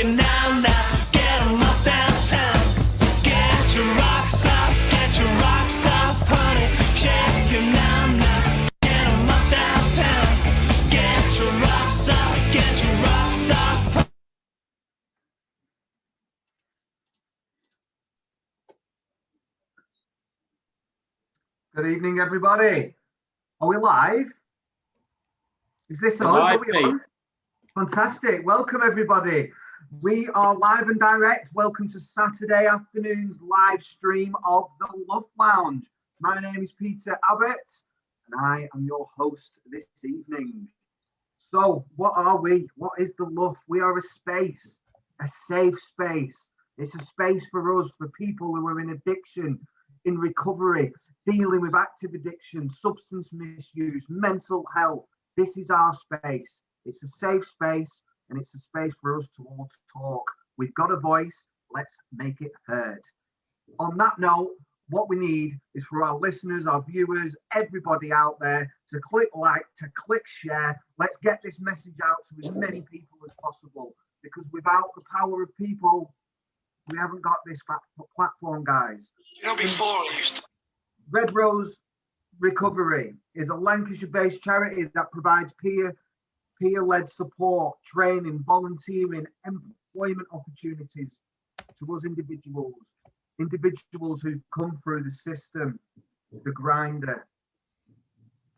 it now, now. Get 'em up downtown. Get your rocks up, honey. Shake it now, now. Get 'em up downtown. Get your rocks up, honey. Good evening, everybody. Are we live? Is this us? Live, Are we on? Fantastic. Welcome, everybody. We are live and direct. Welcome to Saturday afternoon's live stream of the LUF Lounge. My name is Peter Abbott, and I am your host this evening. So, what are we? What is the LUF? We are a space, a safe space. It's a space for us, for people who are in addiction, in recovery, dealing with active addiction, substance misuse, mental health. This is our space. It's a safe space, and it's a space for us to all talk. We've got a voice. Let's make it heard. On that note, what we need is for our listeners, our viewers, everybody out there to click like, to click share. Let's get this message out to as many people as possible, because without the power of people, we haven't got this platform, guys. You know, before I used to. Red Rose Recovery is a Lancashire-based charity that provides peer-led support, training, volunteering, employment opportunities to us individuals who've come through the system, the grinder,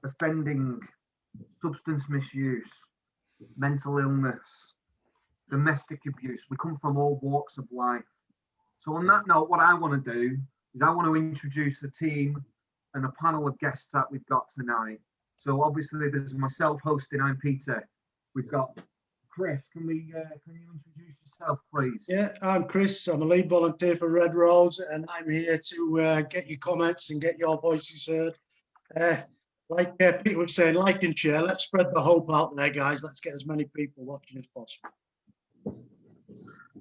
offending, substance misuse, mental illness, domestic abuse. We come from all walks of life. So on that note, what I want to do is I want to introduce the team and the panel of guests that we've got tonight. So obviously there's myself hosting, I'm Peter. We've got Chris. Can you introduce yourself, please? Yeah, I'm Chris. I'm a lead volunteer for Red Rose, and I'm here to get your comments and get your voices heard. Like Peter was saying, like and share. Let's spread the hope out there, guys. Let's get as many people watching as possible.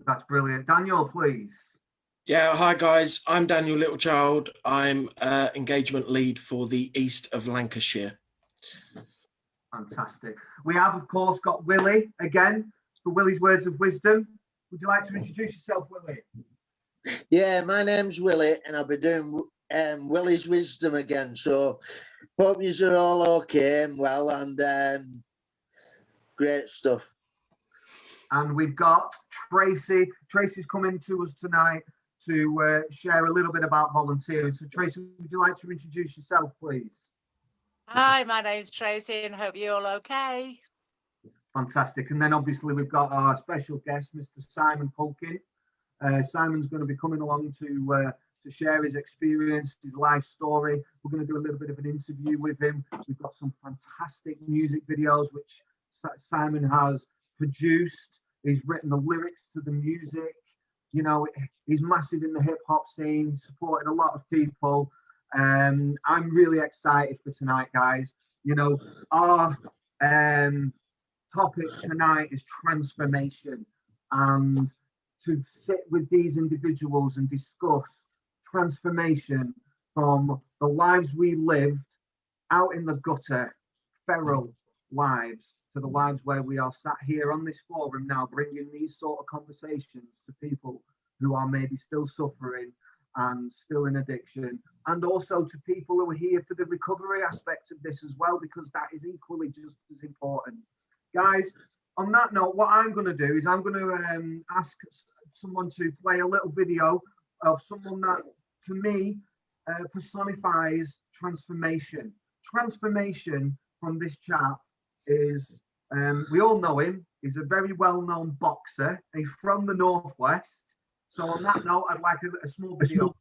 That's brilliant. Daniel, please. Yeah, hi guys, I'm Daniel Littlechild. I'm engagement lead for the east of Lancashire. Fantastic. We have, of course, got Willie again for Willie's Words of Wisdom. Would you like to introduce yourself, Willie? Yeah, my name's Willie, and I'll be doing Willie's Wisdom again. So hope you're all okay and well, and great stuff. And we've got Tracy. Tracy's coming to us tonight to share a little bit about volunteering. So Tracy, would you like to introduce yourself, please? Hi, my name's Tracy, and hope you're all okay. Fantastic. And then obviously we've got our special guest, Mr. Simon Pulkin. Simon's going to be coming along to share his experience, his life story. We're going to do a little bit of an interview with him. We've got some fantastic music videos which Simon has produced. He's written the lyrics to the music. You know, he's massive in the hip hop scene, supported a lot of people. I'm really excited for tonight, guys. You know, our topic tonight is transformation, and to sit with these individuals and discuss transformation from the lives we lived out in the gutter, feral lives, to the lives where we are sat here on this forum now, bringing these sort of conversations to people who are maybe still suffering and still in addiction, and also to people who are here for the recovery aspect of this as well, because that is equally just as important. Guys, on that note, what I'm going to do is I'm going to ask someone to play a little video of someone that, to me, personifies transformation. Transformation from this chap is, we all know him, he's a very well-known boxer, he's from the Northwest. So on that note, I'd like a small video.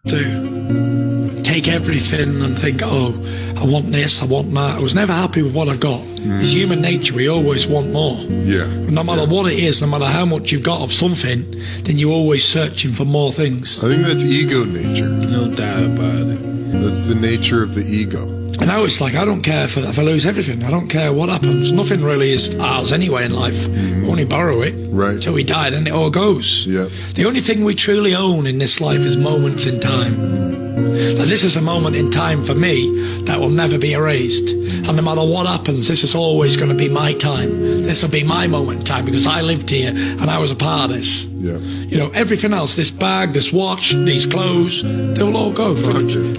To take everything and think, oh, I want this, I want that. I was never happy with what I got. It's human nature, we always want more. Yeah. No matter what it is, no matter how much you've got of something, then you're always searching for more things. I think that's ego nature. No doubt about it. That's the nature of the ego. And now it's like, I don't care if I lose everything. I don't care what happens. Nothing really is ours anyway in life. We only borrow it until we die, and it all goes. Yeah. The only thing we truly own in this life is moments in time. Now, this is a moment in time for me that will never be erased. And no matter what happens, this is always going to be my time. This will be my moment in time because I lived here and I was a part of this. Yeah. You know, everything else, this bag, this watch, these clothes, they will all go.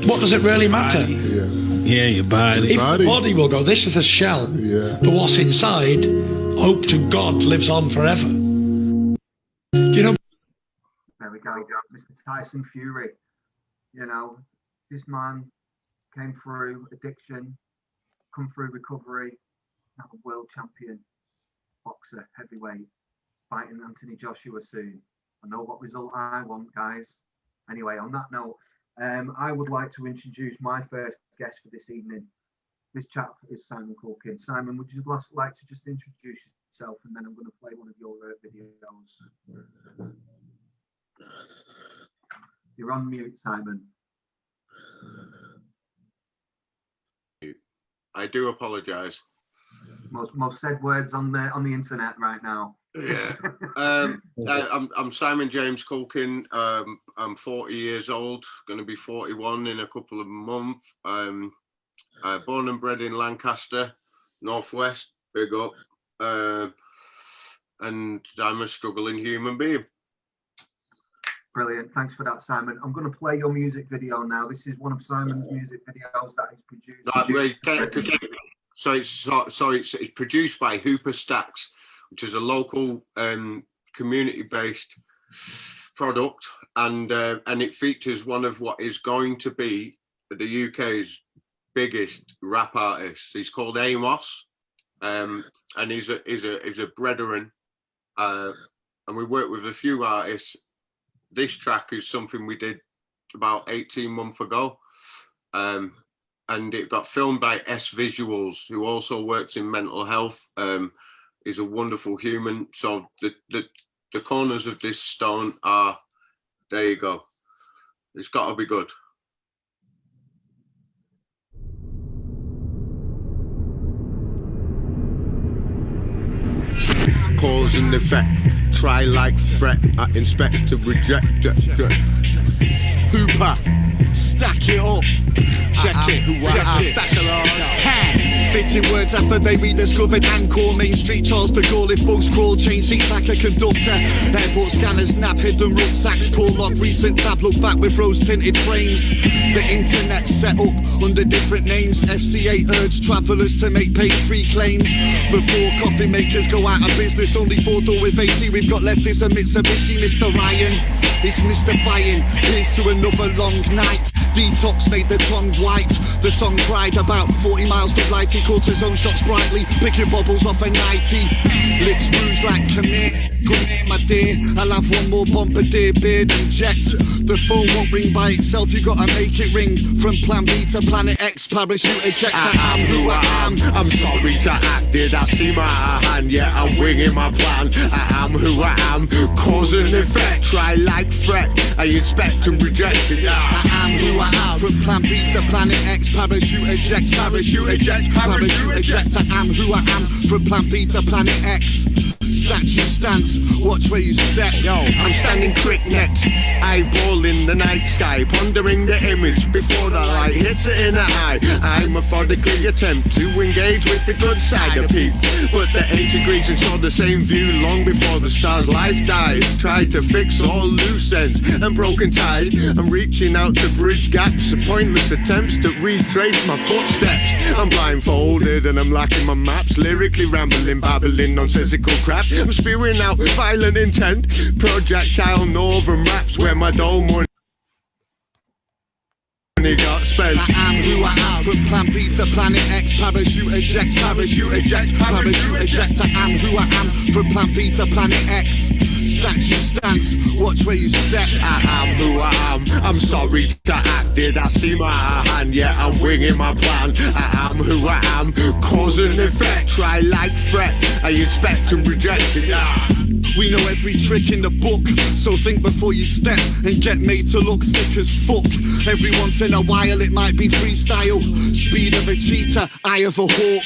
What does it really matter? Yeah. Yeah, your body. Even the body will go. This is a shell. Yeah. But what's inside, hope to God, lives on forever. Do you know? There we go, Mr. Tyson Fury. You know, this man came through addiction, come through recovery, now a world champion boxer, heavyweight, fighting Anthony Joshua soon. I know what result I want, guys. Anyway, on that note, I would like to introduce my first guest for this evening. This chap is Simon Culkin. Simon, would you like to just introduce yourself, and then I'm going to play one of your videos. You're on mute, Simon. I do apologise. Most said words on the internet right now. Yeah. I'm Simon James Culkin. I'm 40 years old, going to be 41 in a couple of months. I'm born and bred in Lancaster, Northwest, big up. And I'm a struggling human being. Brilliant. Thanks for that, Simon. I'm going to play your music video now. This is one of Simon's music videos that he's produced. It's produced by Hooper Stacks, which is a local community-based product, and it features one of what is going to be the UK's biggest rap artists. He's called Amos, and he's a brethren, and we work with a few artists. This track is something we did about 18 months ago, and it got filmed by S Visuals, who also works in mental health. He's a wonderful human. So the corners of this stone are, there you go. It's got to be good. Cause and effect, try like threat, I inspect to reject. Hooper, stack it up, check it, stack it up. Fitting words after they rediscovered Angkor, Main Street, Charles de Gaulle. If bugs crawl, change seats like a conductor. Airport scanners, nap, hidden rucksacks, call lock, recent tab, look back with rose tinted frames. The internet set up under different names. FCA urged travellers to make paid-free claims. Before coffee makers go out of business, only 4-door with AC we've got left is a Mitsubishi. Mr. Ryan, it's mystifying. Here's to another long night. Detox made the tongue white. The song cried about 40 miles from Blighty. Caught his own shots brightly, picking bubbles off a 90. Lips bruised like come here, my dear. I'll have one more bombardier, beard and jet. The phone won't ring by itself, you gotta make it ring. From plan B to planet X, parachute eject. I am who I am. I'm sorry to act, did I see my hand? Yeah, I'm winging my plan. I am who I am. Cause and effect, try like threat. I inspect and reject it. I am who I am. From plan B to planet X, parachute eject, parachute eject, parachute eject. I am who I am. From plan B to planet X. Statue stance, watch where you step. Yo, I'm standing crick-necked, eyeballing the night sky, pondering the image before the light hits it in the eye. I methodically attempt to engage with the good side of people, but the ancient Greeks saw the same view long before the star's life dies. Tried to fix all loose ends and broken ties. I'm reaching out to bridge gaps, pointless attempts to retrace my footsteps. I'm blindfolded and I'm lacking my maps, lyrically rambling, babbling nonsensical crap. I'm spewing out violent intent, projectile northern maps where my dome money got spent. I am who I am. From plan B to planet X, parachute eject, parachute eject, parachute eject. I am who I am. From plan B to planet X. Statue stance, watch where you step. I am who I am. I'm sorry to act, did I see my hand? Yeah, I'm winging my plan. I am who I am. Cause and effect, try like threat. I inspect and reject it. We know every trick in the book, so think before you step and get made to look thick as fuck. Every once in a while it might be freestyle. Speed of a cheetah, eye of a hawk.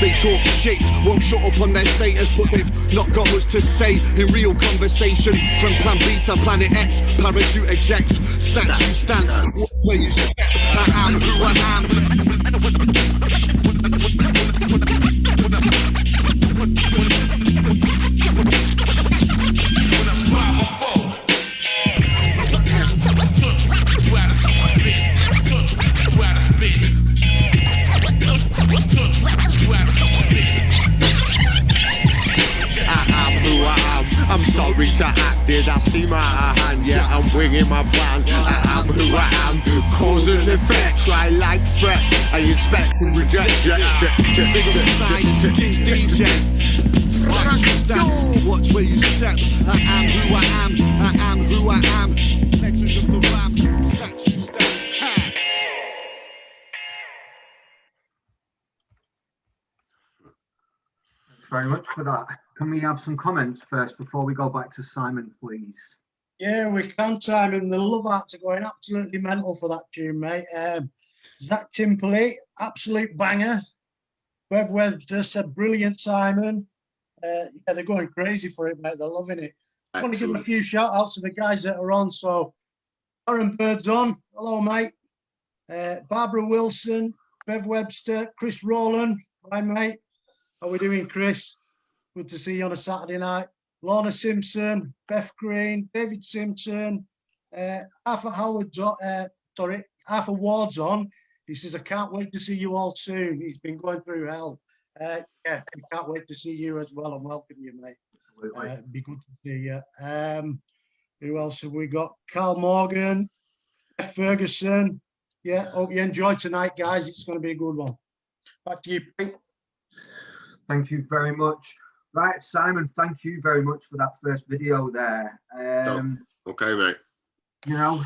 They talk shit, won't shut up on their status, but they've not got much to say in real conversation. From plan B to planet X, parachute eject, statue stance, where you step. I am who I am. I'm sorry to act, did I see my hand? Yeah, I'm winging my plan. I am who I am. Cause and effect, try like threat. I expect and reject. Big up side and skins DJ. Watch where you step. I am who I am. I am who I am. Legend of the Ram. Statue stands. Thanks very much for that. Can we have some comments first before we go back to Simon, please? Yeah, we can, Simon. The love arts are going absolutely mental for that tune, mate. Zach Timperley, absolute banger. Bev Webster said, brilliant, Simon. Yeah, they're going crazy for it, mate. They're loving it. Just want to give a few shout outs to the guys that are on. So, Aaron Bird's on. Hello, mate. Barbara Wilson, Bev Webster, Chris Rowland. Hi, mate. How are we doing, Chris? Good to see you on a Saturday night. Lorna Simpson, Beth Green, David Simpson, Arthur Ward's on. He says, I can't wait to see you all soon. He's been going through hell. Yeah, we can't wait to see you as well and welcome you, mate. It'd be good to see you. Who else have we got? Carl Morgan, Jeff Ferguson. Yeah, hope you enjoy tonight, guys. It's going to be a good one. Back to you, Pete. Thank you very much. Right, Simon, thank you very much for that first video there. Okay, mate. You know,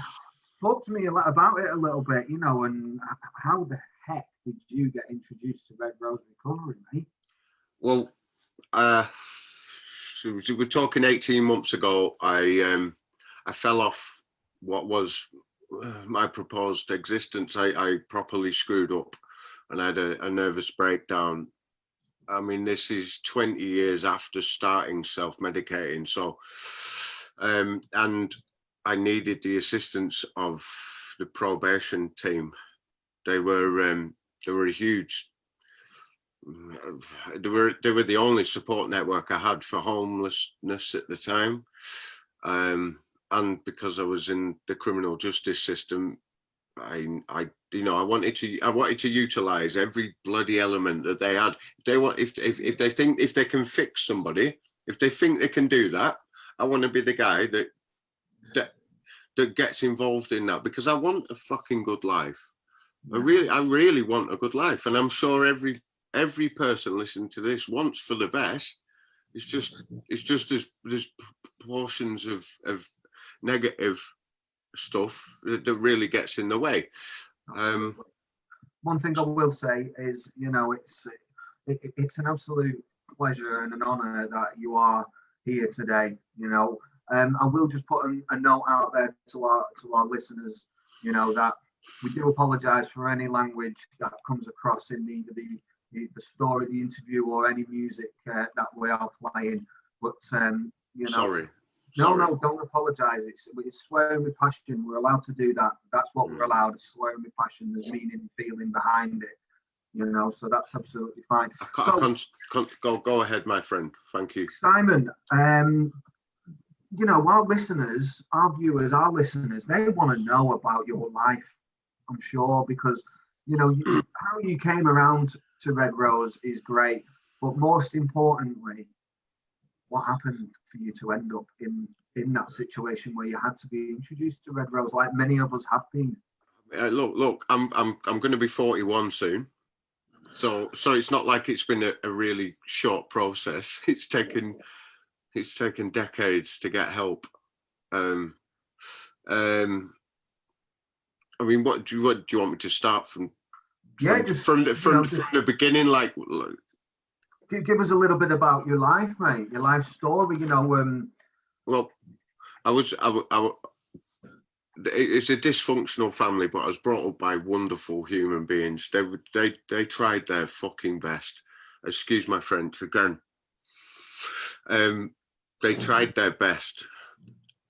talk to me about it a little bit, you know, and how the heck did you get introduced to Red Rose Recovery, mate? Well, we're talking 18 months ago. I fell off what was my proposed existence. I properly screwed up and I had a nervous breakdown. I mean, this is 20 years after starting self-medicating. So, and I needed the assistance of the probation team. They were a huge, they were the only support network I had for homelessness at the time. And because I was in the criminal justice system, I wanted to utilize every bloody element that they had. If they think if they can fix somebody, if they think they can do that, I want to be the guy that gets involved in that, because I want a fucking good life. I really want a good life, and I'm sure every person listening to this wants for the best. It's just there's portions of negative stuff that really gets in the way. One thing I will say is, you know, it's an absolute pleasure and an honor that you are here today. You know, I will just put a note out there to our listeners, you know, that we do apologize for any language that comes across in the story, the interview, or any music that we are playing. But you know, sorry. No, don't apologise. It's swearing with passion. We're allowed to do that. That's what we're allowed. It's swearing with passion. There's meaning and feeling behind it, you know. So that's absolutely fine. Go ahead, my friend. Thank you, Simon. You know, our listeners, our viewers, our listeners, they want to know about your life. I'm sure, because you know how you came around to Red Rose is great, but most importantly, what happened for you to end up in that situation where you had to be introduced to Red Rose, like many of us have been? Look, I'm going to be 41 soon, so it's not like it's been a really short process. It's taken decades to get help. I mean, what do you want me to start from? Yeah, from the beginning, like give us a little bit about your life, mate, your life story, you know. Well, it's a dysfunctional family, but I was brought up by wonderful human beings. They tried their fucking best. Excuse my French again. They tried their best,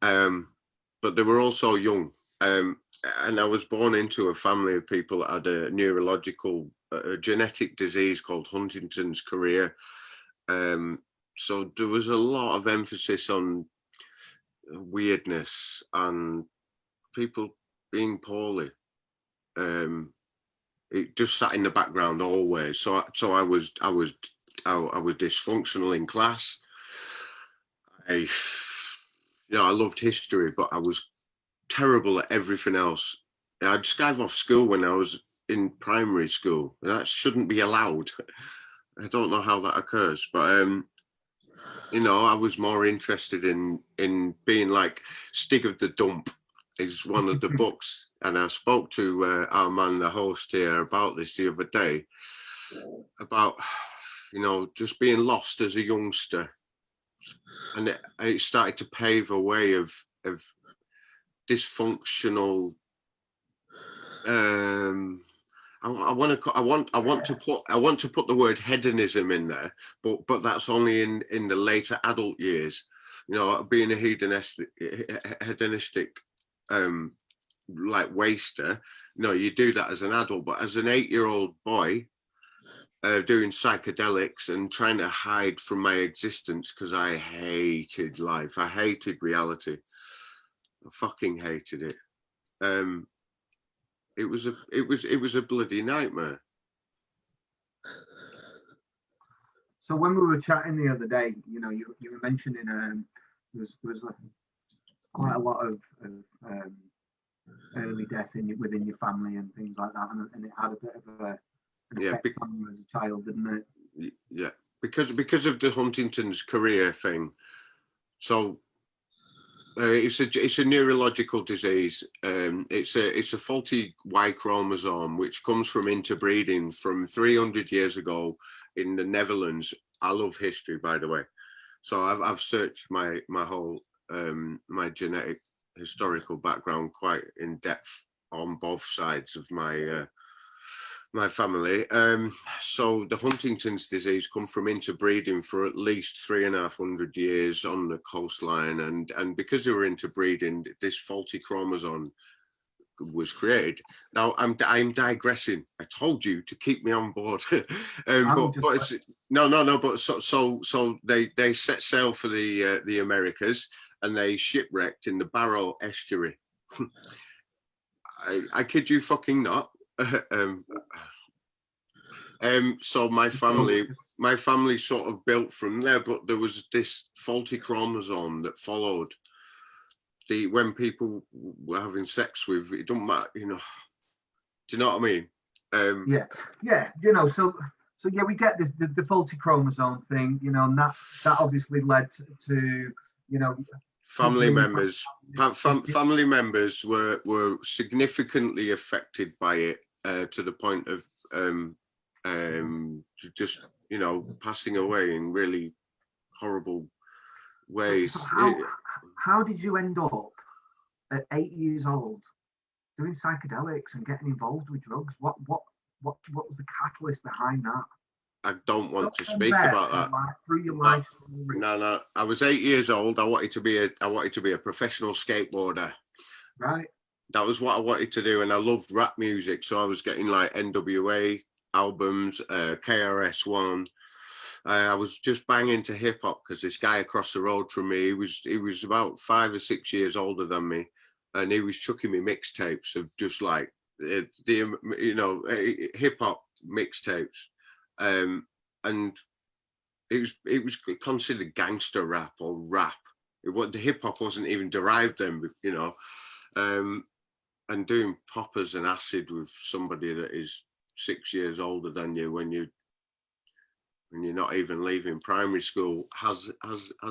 but they were also young. And I was born into a family of people that had a neurological, genetic disease called Huntington's chorea. So there was a lot of emphasis on weirdness and people being poorly. It just sat in the background always. So I was dysfunctional in class. I loved history, but I was terrible at everything else. I'd skive off school when I was in primary school. That shouldn't be allowed. I don't know how that occurs, but I was more interested in being like Stig of the Dump is one of the books, and I spoke to our man, the host here, about this the other day, about just being lost as a youngster, and it started to pave a way of dysfunctional. I want to put the word hedonism in there, but that's only in the later adult years. Being a hedonistic like waster. You do that as an adult, but as an 8-year-old boy, doing psychedelics and trying to hide from my existence because I hated life. I hated reality. I fucking hated it. It was a bloody nightmare. So when we were chatting the other day, you were mentioning there was quite a lot of early death within your family and things like that, and it had a bit of an effect on you as a child, didn't it? Yeah, because of the Huntington's chorea thing. So it's a neurological disease. It's a faulty Y chromosome which comes from interbreeding from 300 years ago in the Netherlands. I love history, by the way, so I've searched my whole my genetic historical background quite in depth on both sides of my my family. So the Huntington's disease come from interbreeding for at least 350 years on the coastline, and because they were interbreeding, this faulty chromosome was created. Now I'm digressing. I told you to keep me on board. But it's, no. But so they set sail for the Americas, and they shipwrecked in the Barrow estuary. I kid you fucking not. So my family sort of built from there, but there was this faulty chromosome that followed when people were having sex with. It don't matter, Do you know what I mean? Yeah. So yeah, we get this the faulty chromosome thing, and that obviously led to family members. Family members were significantly affected by it to the point of just passing away in really horrible ways. So how did you end up at 8 years old doing psychedelics and getting involved with drugs? What was the catalyst behind that? I don't want to speak about that. Through your life story. No. I was 8 years old. I wanted to be a professional skateboarder. Right. That was what I wanted to do, and I loved rap music. So I was getting like NWA albums, KRS-One. I was just banging to hip hop because this guy across the road from me, he was about 5 or 6 years older than me, and he was chucking me mixtapes of just like the hip hop mixtapes, and it was considered gangster rap or rap. The hip hop wasn't even derived then, and doing poppers and acid with somebody that is 6 years older than you when you're not even leaving primary school has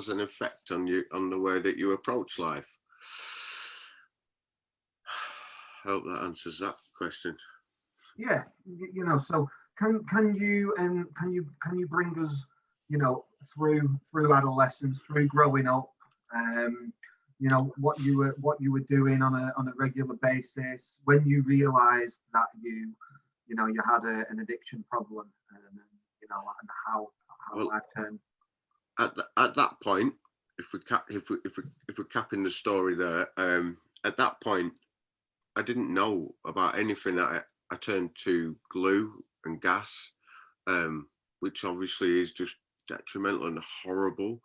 an effect on you, on the way that you approach life. I hope that answers that question. Yeah, so can you bring us you know, through adolescence, through growing up, you know, what you were doing on a regular basis, when you realised that you know you had an addiction problem, and you know, and how life turned. At that point, if we're capping the story there, at that point, I didn't know about anything. I turned to glue and gas, which obviously is just detrimental and horrible.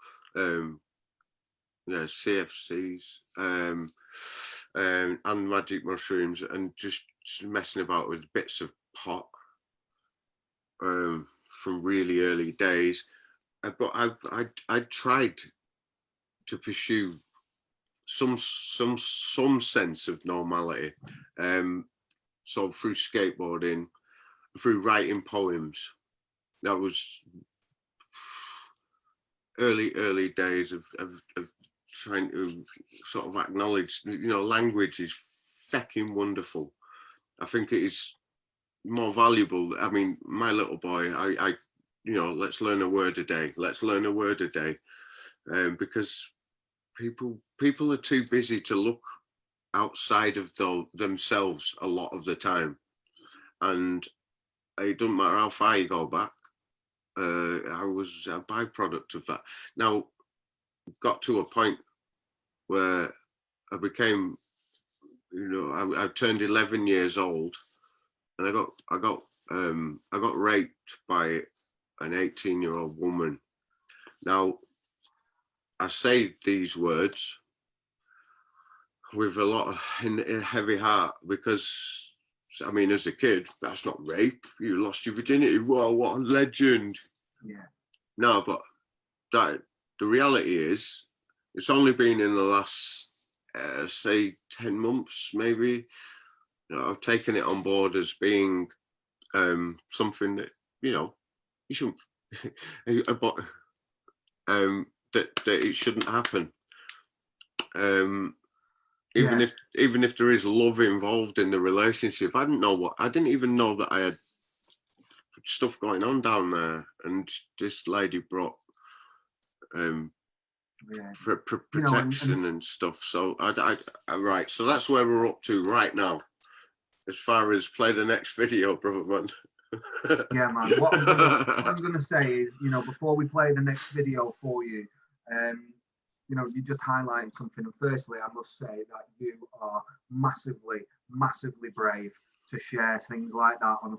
Yeah, CFCs and magic mushrooms, and just messing about with bits of pot from really early days. But I tried to pursue some sense of normality, so through skateboarding, through writing poems. That was early days of trying to sort of acknowledge, you know, language is fucking wonderful. I think it is more valuable. I mean, my little boy, I you know, let's learn a word a day. Let's learn a word a day, because people are too busy to look outside of themselves a lot of the time, and it doesn't matter how far you go back. I was a byproduct of that. Now, got to a point where I became, you know, I turned 11 years old, and I got raped by an 18-year-old woman. Now, I say these words with a lot of in a heavy heart, because I mean, as a kid, that's not rape. You lost your virginity. Wow, what a legend. Yeah. No, but that the reality is, it's only been in the last, say, 10 months, maybe. You know, I've taken it on board as being something that, you know, you shouldn't, but that it shouldn't happen. Even if there is love involved in the relationship, I didn't even know that I had stuff going on down there, and this lady brought protection and stuff. So I right, so that's where we're up to right now, as far as play the next video, brother man. Yeah, man. What I'm gonna say is, you know, before we play the next video for you, you know, you just highlighted something. And firstly, I must say that you are massively brave to share things like that on a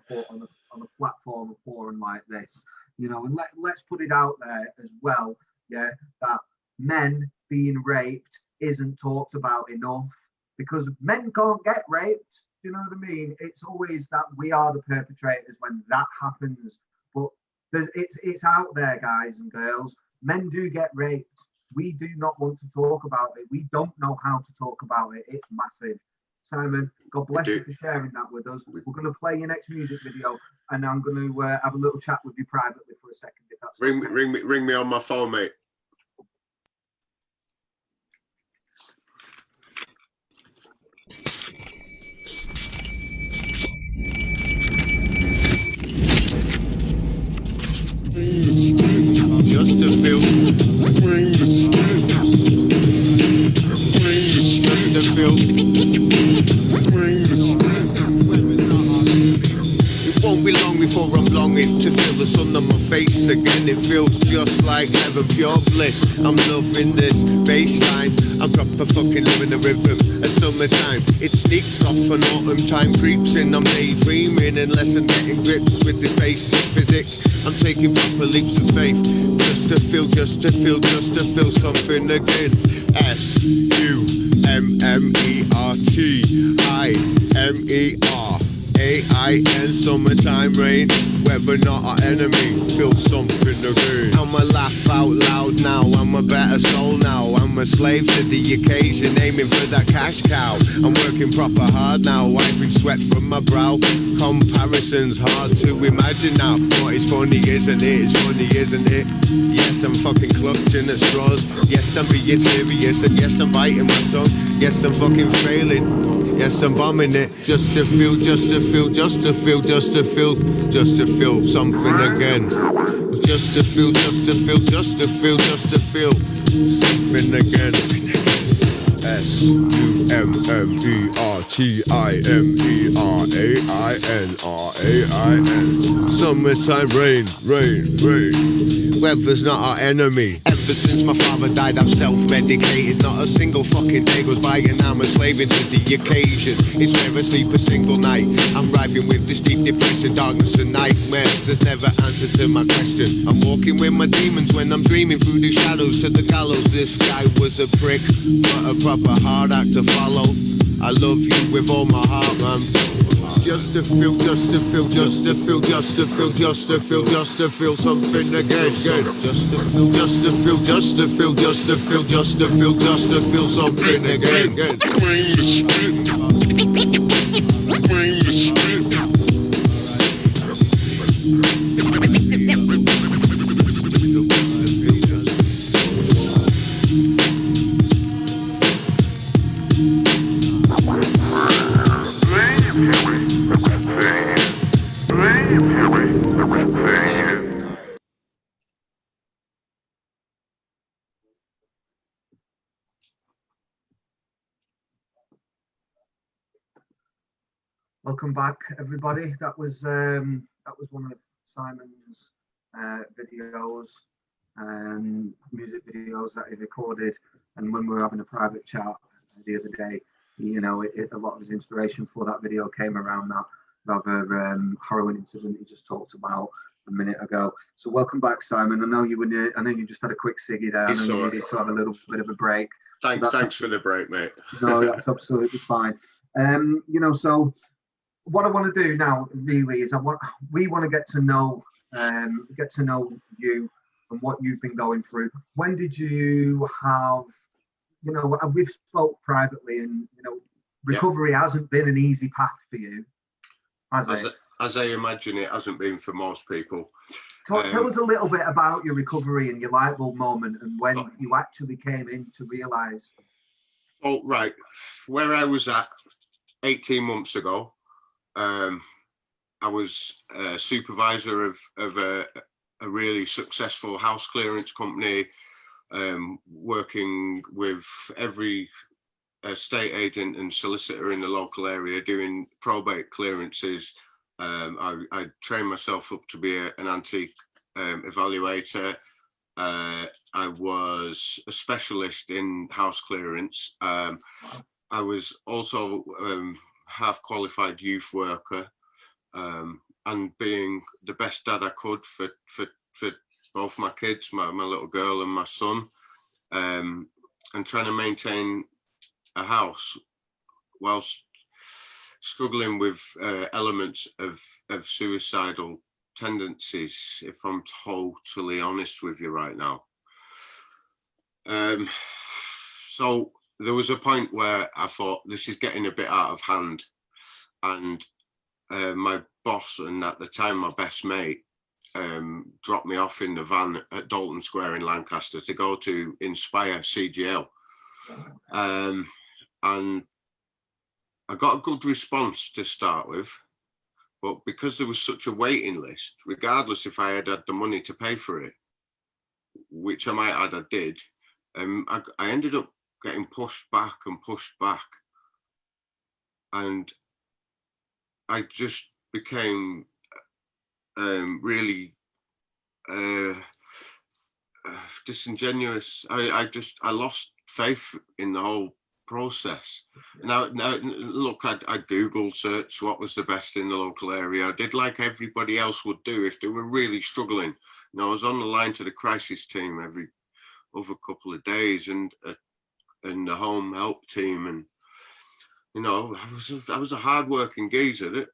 platform, a forum like this. You know, and let's put it out there as well. Yeah, that men being raped isn't talked about enough, because men can't get raped. Do you know what I mean? It's always that we are the perpetrators when that happens. But it's out there, guys and girls. Men do get raped. We do not want to talk about it. We don't know how to talk about it. It's massive. Simon, God bless you for sharing that with us. We're going to play your next music video, and I'm going to have a little chat with you privately for a second, if that's okay. Ring me on my phone, mate. Just to feel. It won't be long before I'm longing to feel the sun on my face again. It feels just like heaven, pure bliss. I'm loving this baseline. I'm proper fucking living the rhythm of summertime. It sneaks off and autumn time creeps in. I'm daydreaming unless I'm getting grips with this basic physics. I'm taking proper leaps of faith just to feel something again. SUMMERTIMERAIN, summertime rain. Whether or not our enemy, feel something again. I'ma laugh out loud now. I'm a better soul now. I'm a slave to the occasion, aiming for that cash cow. I'm working proper hard now, wiping sweat from my brow. Comparison's hard to imagine now, but it's funny, isn't it? It's funny, isn't it? Yes, I'm fucking clutching at straws. Yes, I'm being serious, and yes, I'm biting my tongue. Yes, I'm fucking failing. Yes, I'm bombing it. Just to feel, just to feel, just to feel, just to feel, just to feel something again. Just to feel, just to feel, just to feel, just to feel something again. SUMMERTIMERAINRAIN. Summertime rain, rain, rain. Weather's not our enemy. Ever since my father died, I've self-medicated. Not a single fucking day goes by and I'm a slave to the occasion. It's never sleep a single night. I'm writhing with this deep depression, darkness and nightmares. There's never answer to my question. I'm walking with my demons when I'm dreaming through the shadows to the gallows. This guy was a prick, but a proper hard act to follow. I love you with all my heart, man. Just to feel, just to feel, just to feel, just to feel, just to feel, just to feel something again. Just to feel, just to feel, just to feel, just to feel, just to feel, just to feel something again. Bring the spit. Bring the spit. Welcome back, everybody. That was one of Simon's videos, music videos that he recorded. And when we were having a private chat the other day, you know, a lot of his inspiration for that video came around that rather harrowing incident he just talked about a minute ago. So welcome back, Simon. I know you were I know you just had a quick ciggy there. I know you needed to have a little bit of a break. Thanks for the break, mate. No, that's absolutely fine. You know, so what I want to do now really is we want to get to know you and what you've been going through. When did you have, you know, we've spoke privately, and you know, recovery hasn't been an easy path for you, has it? As I imagine it hasn't been for most people. Tell us a little bit about your recovery and your light bulb moment and when you actually came in to realise. Oh, right. Where I was at 18 months ago, I was a supervisor of a really successful house clearance company, working with every estate agent and solicitor in the local area doing probate clearances. I trained myself up to be an antique evaluator. I was a specialist in house clearance. I was also half qualified youth worker, and being the best dad I could for both my kids, my little girl and my son, and trying to maintain a house whilst struggling with elements of suicidal tendencies, if I'm totally honest with you right now. So there was a point where I thought this is getting a bit out of hand, and my boss, and at the time my best mate, dropped me off in the van at Dalton Square in Lancaster to go to Inspire CGL. And I got a good response to start with, but because there was such a waiting list, regardless if I had had the money to pay for it, which I might add I did, I ended up getting pushed back, and I just became really disingenuous. I lost faith in the whole process. Now look, I Googled search what was the best in the local area. I did like everybody else would do if they were really struggling. You know, I was on the line to the crisis team every other couple of days, and the home help team, and you know, I was a hard-working geezer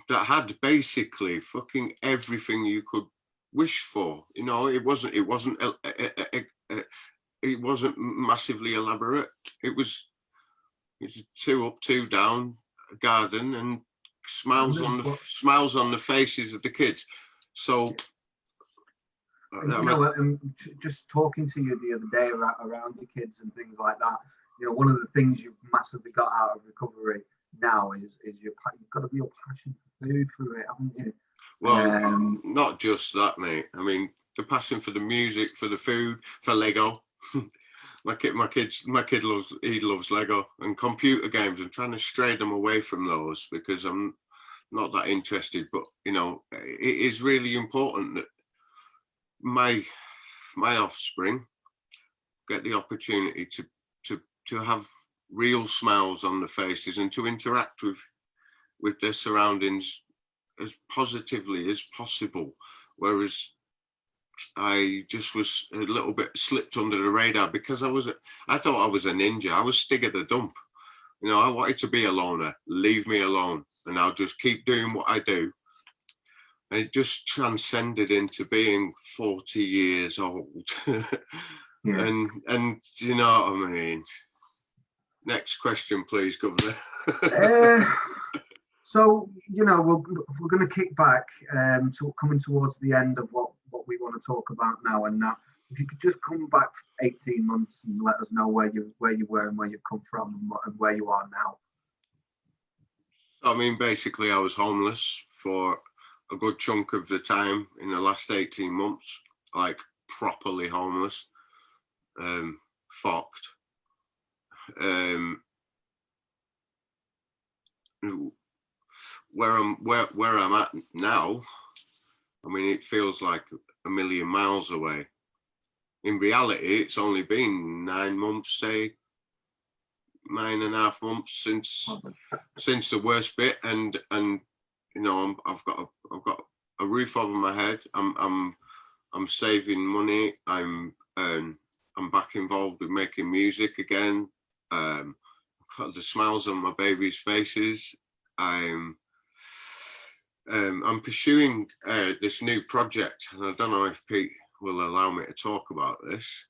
that had basically fucking everything you could wish for. You know, it wasn't it wasn't massively elaborate. It's a 2 up, 2 down garden, and smiles on the faces of the kids. So just talking to you the other day around your kids and things like that, one of the things you've massively got out of recovery now is you've got a real passion for food through it, haven't you? Well, not just that, mate. I mean, the passion for the music, for the food, for Lego. my kid loves Lego and computer games. I'm trying to stray them away from those because I'm not that interested. But it is really important that my offspring get the opportunity to have real smiles on their faces and to interact with their surroundings as positively as possible. Whereas I just was a little bit slipped under the radar because I thought I was a ninja. I was Stig of the dump. I wanted to be a loner. Leave me alone, and I'll just keep doing what I do. And it just transcended into being 40 years old. Yeah. And you know what I mean? Next question, please, Governor. So, we're going to kick back to coming towards the end of what we want to talk about now, and that if you could just come back 18 months and let us know where you were and where you've come from and where you are now. I mean, basically, I was homeless for a good chunk of the time in the last 18 months, like properly homeless, fucked. Where I'm at now, I mean, it feels like a million miles away. In reality, it's only been 9 months, say 9.5 months since the worst bit, and I've got a roof over my head. I'm saving money. I'm back involved with making music again. I've got the smiles on my baby's faces. I'm pursuing this new project, and I don't know if Pete will allow me to talk about this,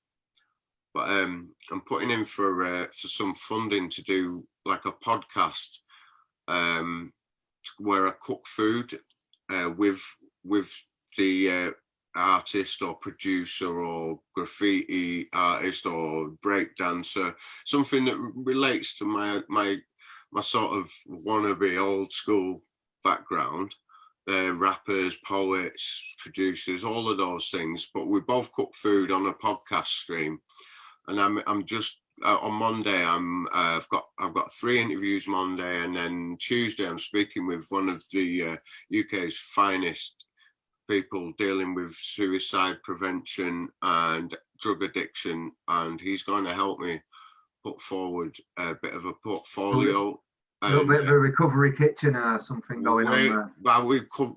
but I'm putting in for some funding to do like a podcast where I cook food with the artist or producer or graffiti artist or break dancer, something that relates to my sort of wannabe old school background. Rappers, poets, producers, all of those things, but we both cook food on a podcast stream. And I'm just on Monday. I've got 3 interviews Monday, and then Tuesday I'm speaking with one of the UK's finest people dealing with suicide prevention and drug addiction, and he's going to help me put forward a bit of a portfolio. A little bit of a recovery kitchen or something going on there. Well,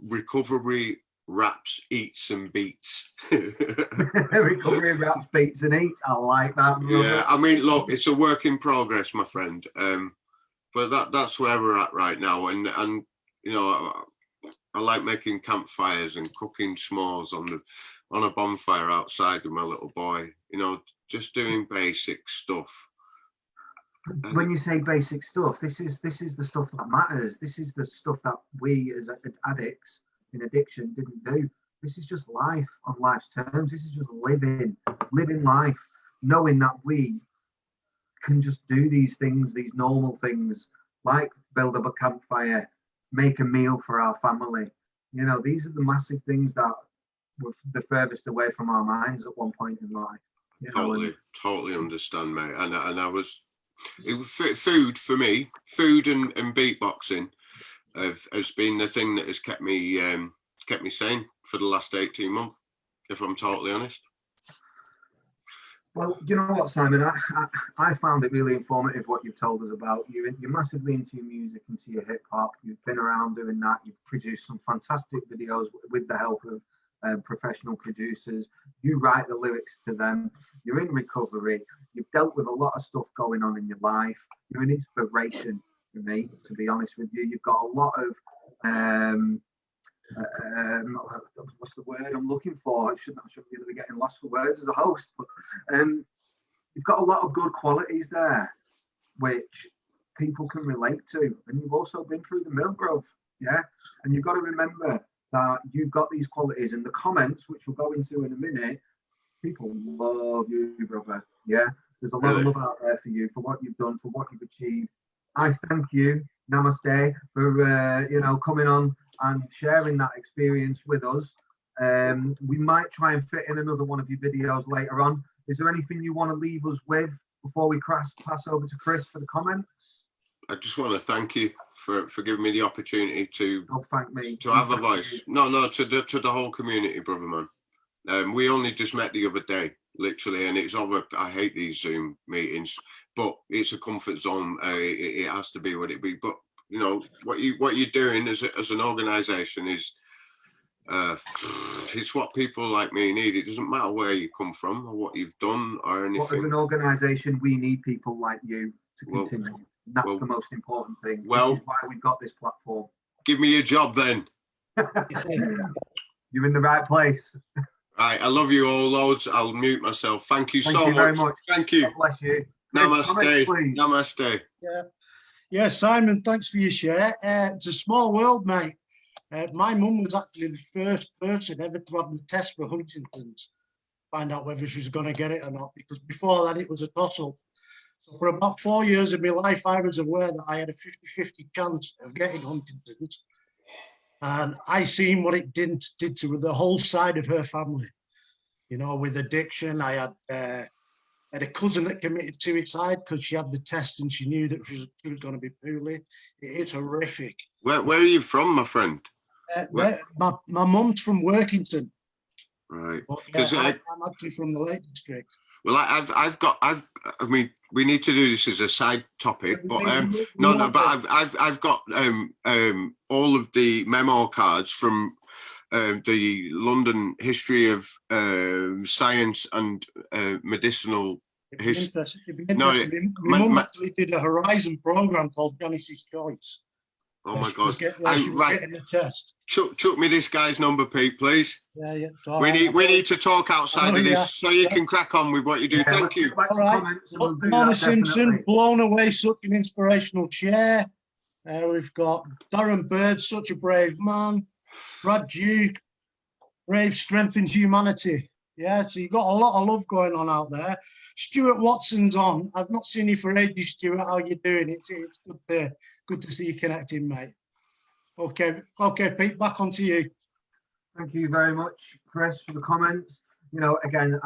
recovery raps, eats and beats. Recovery raps, beats and eats. I like that. Yeah, I mean, look, it's a work in progress, my friend. But that's where we're at right now, and I like making campfires and cooking s'mores on a bonfire outside with my little boy. Just doing basic stuff. When you say basic stuff, this is the stuff that matters. This is the stuff that we as addicts in addiction didn't do. This is just life on life's terms. This is just living life, knowing that we can just do these things, these normal things, like build up a campfire, make a meal for our family. These are the massive things that were the furthest away from our minds at one point in life. Totally understand, mate. And I was. Food for me, food and beatboxing has been the thing that has kept me sane for the last 18 months, if I'm totally honest. Well, you know what, Simon, I found it really informative what you've told us about. You're massively into your music, into your hip hop. You've been around doing that. You've produced some fantastic videos with the help of professional producers. You write the lyrics to them. You're in recovery. You've dealt with a lot of stuff going on in your life. You're an inspiration for me, to be honest with you. You've got a lot of what's the word I'm looking for? I shouldn't really be getting lost for words as a host, but you've got a lot of good qualities there, which people can relate to. And you've also been through the mill growth, yeah? And you've got to remember that you've got these qualities, and the comments, which we'll go into in a minute, people love you, brother, yeah? There's a lot of love out there for you, for what you've done, for what you've achieved. I thank you, namaste, for, you know, coming on and sharing that experience with us. We might try and fit in another one of your videos later on. Is there anything you want to leave us with before we pass over to Chris for the comments? I just want to thank you for giving me the opportunity to thank me to have a voice. No, to the whole community, brother man. We only just met the other day, literally, and it's over. I hate these Zoom meetings, but it's a comfort zone. It has to be what it be. But you know what you're doing as an organisation is. It's what people like me need. It doesn't matter where you come from or what you've done or anything. Well, as an organisation, we need people like you to continue. That's the most important thing. Well, this is why we've got this platform. Give me a job then. You're in the right place. Right, I love you all loads. I'll mute myself. Thank you so very much. much. Thank you. God bless you. Namaste. Comments, Namaste. Yeah, Simon, thanks for your share. It's a small world, mate. My mum was actually the first person ever to have the test for Huntington's, find out whether she was going to get it or not, because before that it was a toss-up. So for about 4 years of my life, I was aware that I had a 50-50 chance of getting Huntington's. And I seen what it did to the whole side of her family. You know, with addiction, I had a cousin that committed suicide because she had the test and she knew that she was going to be poorly. It is horrific. Where are you from, my friend? My mum's from Workington. Right. Because I'm actually from the Lake District. Well, I mean, we need to do this as a side topic, but I've got all of the memo cards from the London History of Science and Medicinal History. My mum actually did a Horizon program called Janice's Choice. Oh my God! She was getting the test. Chuck me this guy's number, Pete, please. Yeah. We need to talk outside of this so you can crack on with what you do. Thank you. All right. Lorna Simpson, blown away, such an inspirational share. We've got Darren Bird, such a brave man. Brad Duke, brave strength in humanity. Yeah, so you've got a lot of love going on out there. Stuart Watson's on. I've not seen you for ages, Stuart. How you doing? It's good to see you connecting, mate. Okay, Pete, back onto you. Thank you very much, Chris, for the comments. You know, again,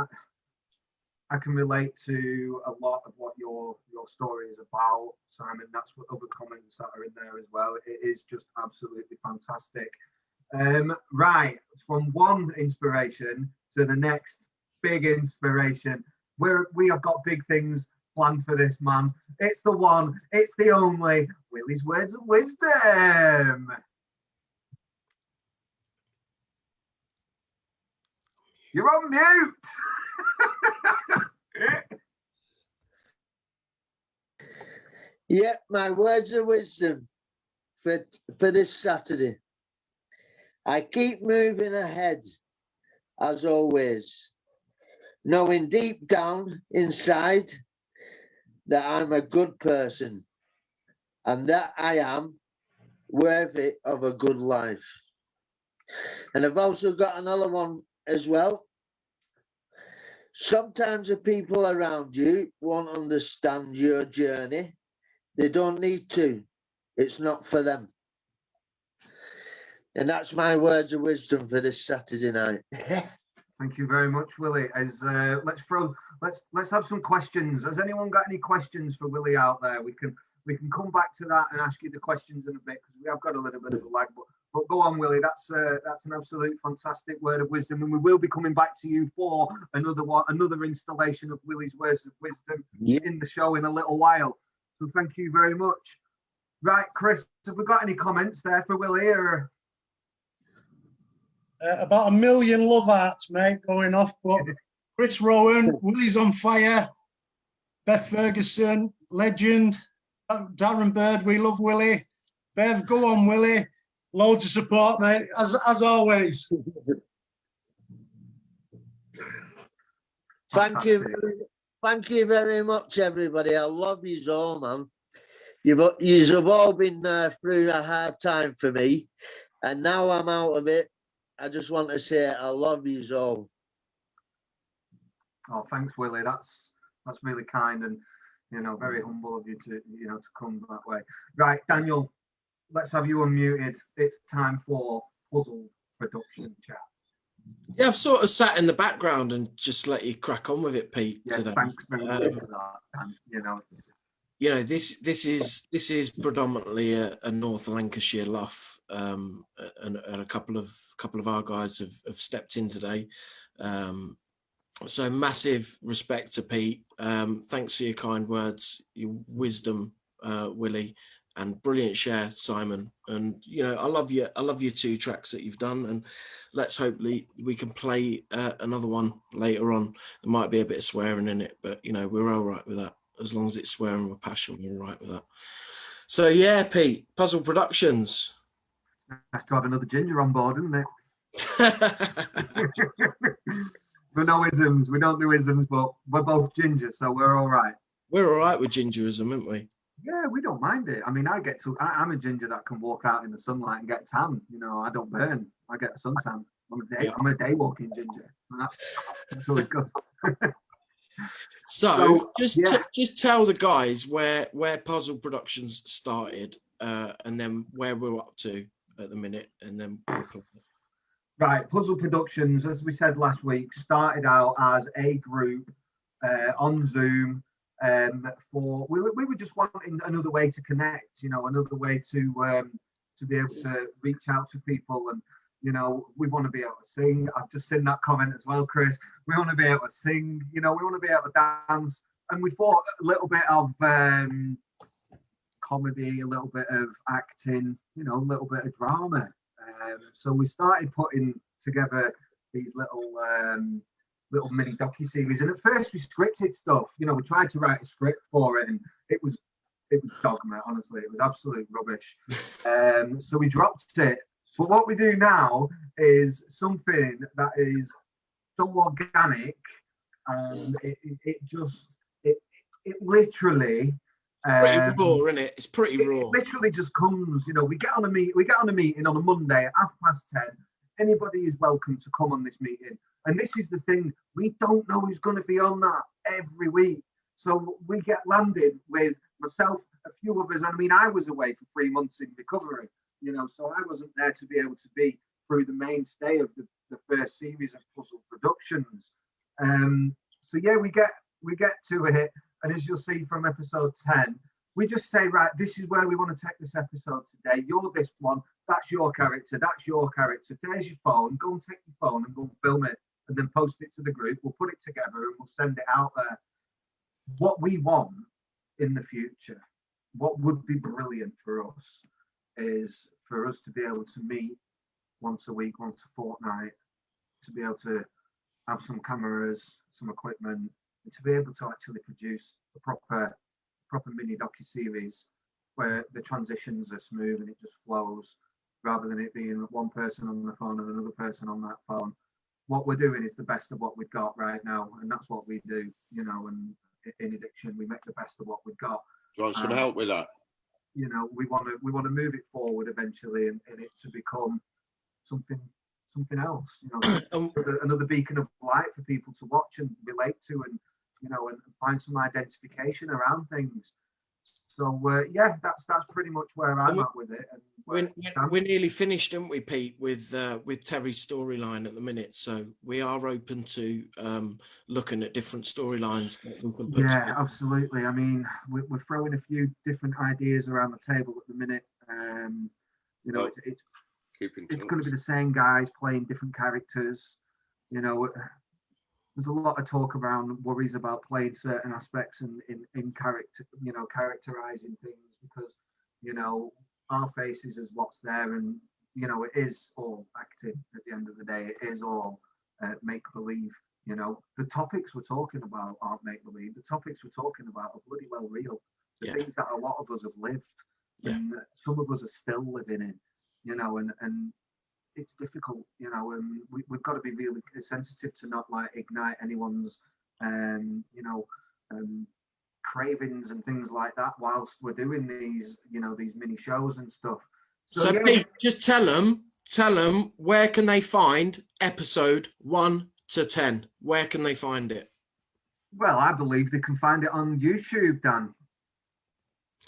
I can relate to a lot of what your story is about, Simon. That's what other comments that are in there as well. It is just absolutely fantastic. Right, from one inspiration to the next big inspiration. We have got big things planned for this man. It's the one, it's the only Willie's Words of Wisdom. You're on mute. Yeah, my words of wisdom for this Saturday. I keep moving ahead, as always, knowing deep down inside that I'm a good person and that I am worthy of a good life. And I've also got another one as well. Sometimes the people around you won't understand your journey. They don't need to. It's not for them. And that's my words of wisdom for this Saturday night. Thank you very much, Willie. As let's have some questions. Has anyone got any questions for Willie out there? We can come back to that and ask you the questions in a bit because we have got a little bit of a lag. But go on, Willie. That's an absolute fantastic word of wisdom, and we will be coming back to you for another installation of Willie's Words of Wisdom in the show in a little while. So thank you very much. Right, Chris, have we got any comments there for Willie? Or about 1 million love hearts, mate, going off. But Chris Rowan, Willie's on fire. Beth Ferguson, legend. Darren Bird, we love Willie. Bev, go on, Willie. Loads of support, mate, as always. Thank you. thank you very much, everybody. I love you all, man. You've all been through a hard time for me, and now I'm out of it. I just want to say I love you all. Oh, thanks, Willie. That's really kind and, you know, very humble of you to, you know, to come that way. Right, Daniel, let's have you unmuted. It's time for puzzle production chat. Yeah, I've sort of sat in the background and just let you crack on with it, Pete. Yeah, today. thanks very much for that, Dan. You know, this is predominantly a North Lancashire LUF, and a couple of our guys have stepped in today. So massive respect to Pete. Thanks for your kind words, your wisdom, Willie, and brilliant share, Simon. And you know, I love your 2 tracks that you've done, and let's hopefully we can play another one later on. There might be a bit of swearing in it, but you know, we're all right with that. As long as it's swearing with passion, we're all right with that. So yeah, Pete, Puzzle Productions. Nice to have another ginger on board, isn't it? We're no isms. We don't do isms, but we're both ginger, so we're all right. We're all right with gingerism, aren't we? Yeah, we don't mind it. I mean, I'm a ginger that can walk out in the sunlight and get tan. You know, I don't burn. I get a suntan. I'm a day walking ginger. That's really good. So just tell the guys where Puzzle Productions started, and then where we're up to at the minute, and then we'll play. Right, Puzzle Productions, as we said last week, started out as a group on Zoom. We were just wanting another way to connect, you know, another way to be able to reach out to people, and you know, we want to be able to sing. I've just seen that comment as well, Chris. We want to be able to sing, you know, we want to be able to dance, and we thought a little bit of comedy, a little bit of acting, you know, a little bit of drama. So we started putting together these little mini docu-series, and at first we scripted stuff. You know, we tried to write a script for it, and it was dogma. Honestly, it was absolute rubbish. So we dropped it. But what we do now is something that is so organic, and it literally. Pretty raw, isn't it? It's pretty raw. It literally just comes, you know, we get on a meeting on a Monday at 10:30. Anybody is welcome to come on this meeting. And this is the thing, we don't know who's going to be on that every week. So we get landed with myself, a few others. I mean, I was away for 3 months in recovery, you know, so I wasn't there to be able to be through the mainstay of the first series of Puzzle Productions. So yeah, we get to it. And as you'll see from episode 10, we just say, right, this is where we want to take this episode today. You're this one. That's your character. That's your character. There's your phone. Go and take your phone and go and film it and then post it to the group. We'll put it together and we'll send it out there. What we want in the future, what would be brilliant for us, is for us to be able to meet once a week, once a fortnight, to be able to have some cameras, some equipment, and to be able to actually produce a proper mini docu-series where the transitions are smooth and it just flows, rather than it being one person on the phone and another person on that phone. What we're doing is the best of what we've got right now, and that's what we do, you know. And in addiction, we make the best of what we've got. Do you want some help with that? You know, we want to move it forward eventually, and it to become something else, you know, another beacon of light for people to watch and relate to, and you know, and find some identification around things. So yeah, that's pretty much where I'm at with it. And we're nearly finished, aren't we, Pete, with Terry's storyline at the minute? So we are open to looking at different storylines that we can put together. Absolutely. I mean, we're throwing a few different ideas around the table at the minute. You know, it's going to be the same guys playing different characters. You know, there's a lot of talk around worries about playing certain aspects in character, you know, characterizing things, because, you know, our faces is what's there, and, you know, it is all acting at the end of the day. It is all make-believe. You know, the topics we're talking about aren't make-believe. The topics we're talking about are bloody well real. The things that a lot of us have lived, and some of us are still living in, you know, and it's difficult, you know, and we've got to be really sensitive to not like ignite anyone's, you know, cravings and things like that whilst we're doing these, these mini shows and stuff. So yeah, Pete, just tell them where can they find episode 1 to 10? Where can they find it? Well, I believe they can find it on YouTube, Dan.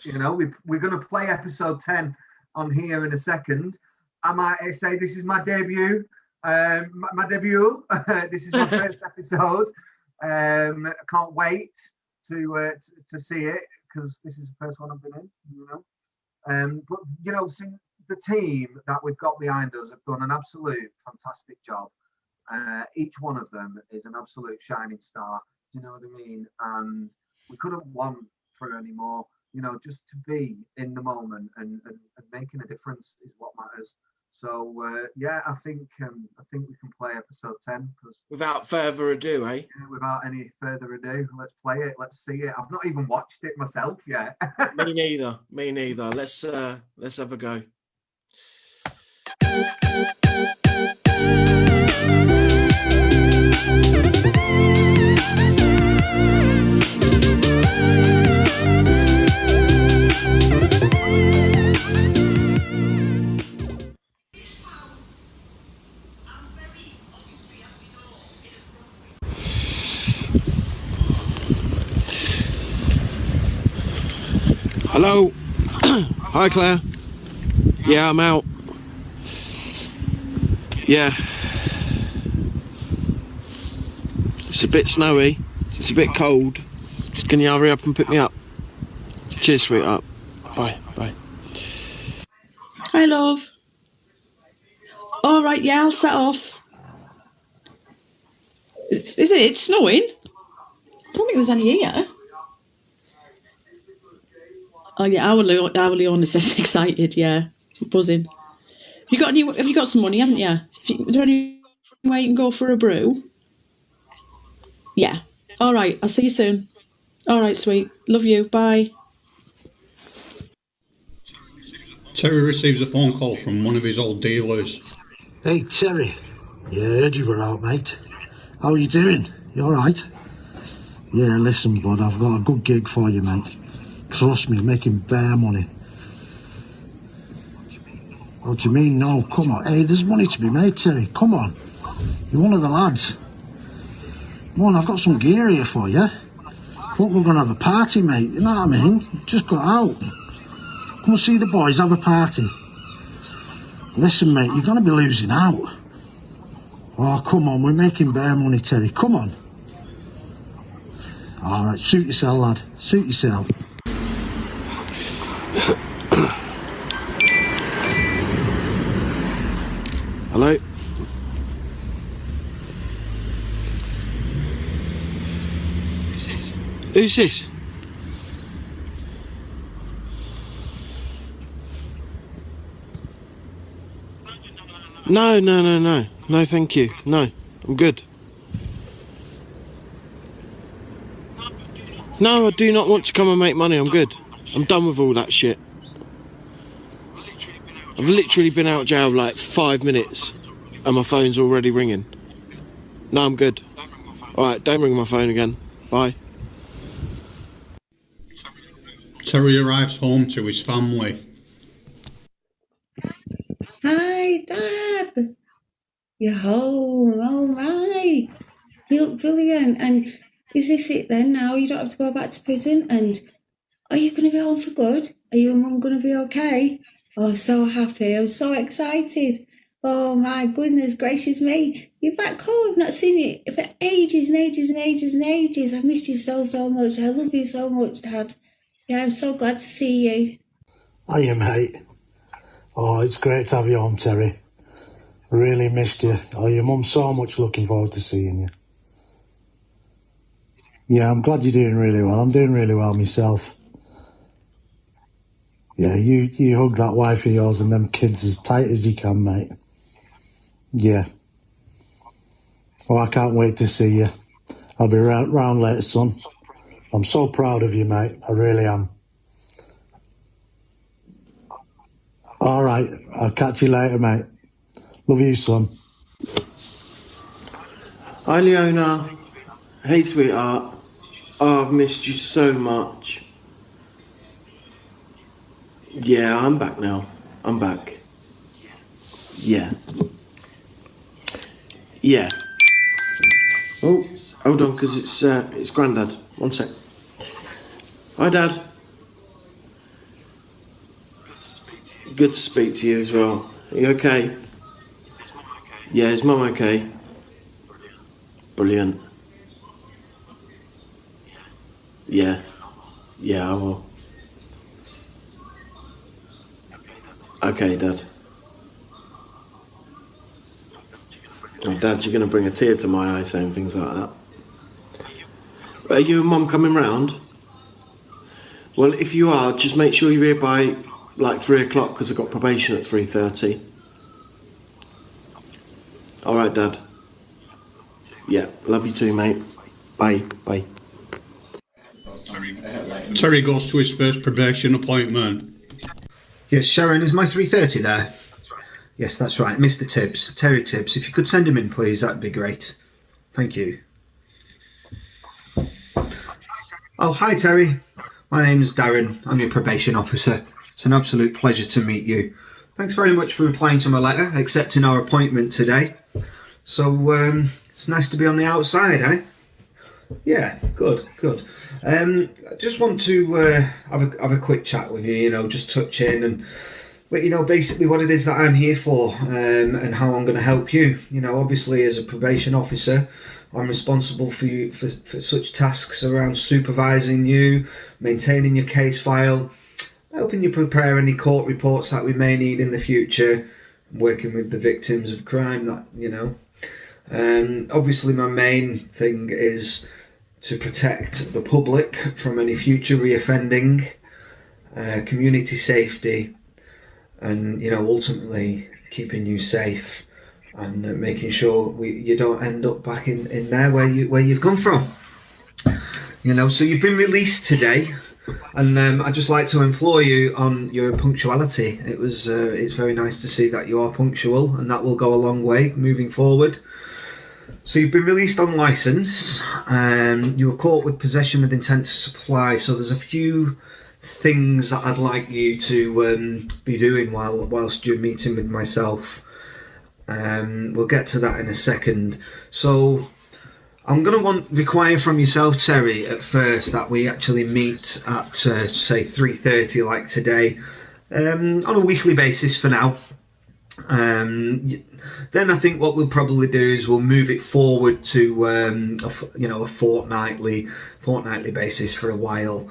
We're going to play episode 10 on here in a second. I might say this is my debut. My debut. This is my first episode. I can't wait to see it because this is the first one I've been in. But the team that we've got behind us have done an absolute fantastic job. Each one of them is an absolute shining star. You know what I mean? And we couldn't want for any more. Just to be in the moment and making a difference is what matters. So I think we can play episode 10. Without further ado, eh? Without any further ado, let's play it. Let's see it. I've not even watched it myself yet. Me neither. Let's have a go. Hello. Hi, Claire. Yeah, I'm out. Yeah. It's a bit snowy. It's a bit cold. Just can you hurry up and pick me up? Cheers, sweetheart. Bye. Bye. Hi, love. All right, yeah, I'll set off. Is it? It's snowing? I don't think there's any here. Oh yeah, our Leona says excited. Yeah, buzzing. Have you got some money, haven't you? Is there any way you can go for a brew? Yeah. All right. I'll see you soon. All right, sweet. Love you. Bye. Terry receives a phone call from one of his old dealers. Hey, Terry. Yeah, heard you were out, mate. How are you doing? You all right? Yeah, listen, bud, I've got a good gig for you, mate. Trust me, making bare money. What do you mean, no? Come on. Hey, there's money to be made, Terry. Come on. You're one of the lads. Come on, I've got some gear here for you. Thought we were going to have a party, mate. You know what I mean? Just got out. Come and see the boys, have a party. Listen, mate, you're going to be losing out. Oh, come on, we're making bare money, Terry. Come on. All right, suit yourself, lad. Suit yourself. Hello? Who's this? No. No, thank you. No, I'm good. No, I do not want to come and make money. I'm good. I'm done with all that shit. I've literally been out of jail like 5 minutes and my phone's already ringing. No, I'm good. Alright, don't ring my phone again. Bye. Terry arrives home to his family. Hi, Dad. You're home. Oh, my. You look brilliant. And is this it then now? You don't have to go back to prison? And are you going to be home for good? Are you and Mum going to be okay? Oh, so happy. I'm so excited. Oh, my goodness gracious me. You're back home. I've not seen you for ages and ages and ages and ages. I've missed you so much. I love you so much, Dad. Yeah, I'm so glad to see you. Hiya, mate. Oh, it's great to have you home, Terry. Really missed you. Oh, your mum's so much looking forward to seeing you. Yeah, I'm glad you're doing really well. I'm doing really well myself. Yeah, you hug that wife of yours and them kids as tight as you can, mate. Yeah. Oh, I can't wait to see you. I'll be round later, son. I'm so proud of you, mate. I really am. All right. I'll catch you later, mate. Love you, son. Hi, Leona. Hey, sweetheart. Oh, I've missed you so much. Yeah, I'm back now. I'm back. Yeah. Yeah. Oh, hold on, because it's Grandad. One sec. Hi, Dad. Good to speak to you as well. Are you okay? Yeah, is Mum okay? Brilliant. Yeah. Yeah, I will. Okay, Dad. Oh, Dad, you're going to bring a tear to my eye saying things like that. Are you and Mum coming round? Well, if you are, just make sure you're here by like 3 o'clock because I've got probation at 3:30. All right, Dad. Yeah, love you too, mate. Bye. Bye. Terry goes to his first probation appointment. Yes, Sharon, is my 3:30 there? Yes, that's right. Mr. Tibbs, Terry Tibbs. If you could send him in, please, that'd be great. Thank you. Oh, hi, Terry. My name is Darren. I'm your probation officer. It's an absolute pleasure to meet you. Thanks very much for replying to my letter, accepting our appointment today. So, it's nice to be on the outside, eh? Yeah, good. I just want to have a quick chat with you, just touch in and let you know basically what it is that I'm here for, and how I'm going to help you. Obviously as a probation officer, I'm responsible for you for such tasks around supervising you, maintaining your case file, helping you prepare any court reports that we may need in the future, working with the victims of crime obviously my main thing is to protect the public from any future reoffending, community safety, and ultimately keeping you safe and making sure you don't end up back in there where you've come from. So you've been released today, and I'd just like to implore you on your punctuality. It's very nice to see that you are punctual, and that will go a long way moving forward. So you've been released on licence. You were caught with possession with intent to supply. So there's a few things that I'd like you to be doing whilst you're meeting with myself. We'll get to that in a second. So I'm going to require from yourself, Terry, at first that we actually meet at say 3:30 like today, on a weekly basis for now. Then I think what we'll probably do is we'll move it forward to a fortnightly basis for a while,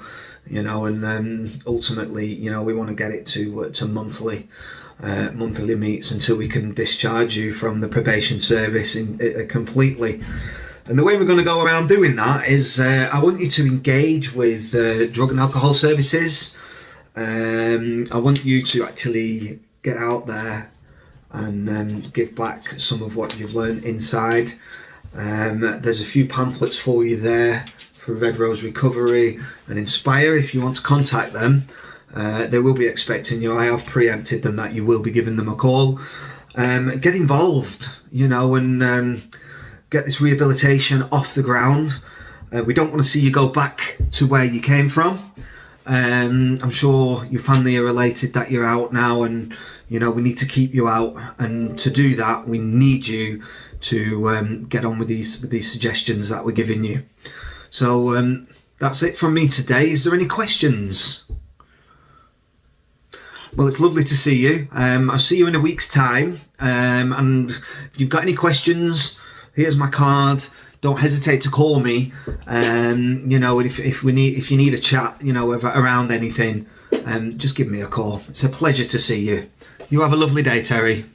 and then ultimately we want to get it to monthly meets until we can discharge you from the probation service completely. And the way we're going to go around doing that is I want you to engage with drug and alcohol services. I want you to actually get out there and give back some of what you've learned inside. There's a few pamphlets for you there for Red Rose Recovery and Inspire. If you want to contact them, they will be expecting you. I have preempted them that you will be giving them a call. Get involved, and get this rehabilitation off the ground. We don't want to see you go back to where you came from. I'm sure your family are related that you're out now, and we need to keep you out, and to do that we need you to get on with these suggestions that we're giving you. So that's it from me today. Is there any questions? Well, it's lovely to see you. I'll see you in a week's time, and if you've got any questions, here's my card. Don't hesitate to call me. If you need a chat, around anything, just give me a call. It's a pleasure to see you. You have a lovely day, Terry.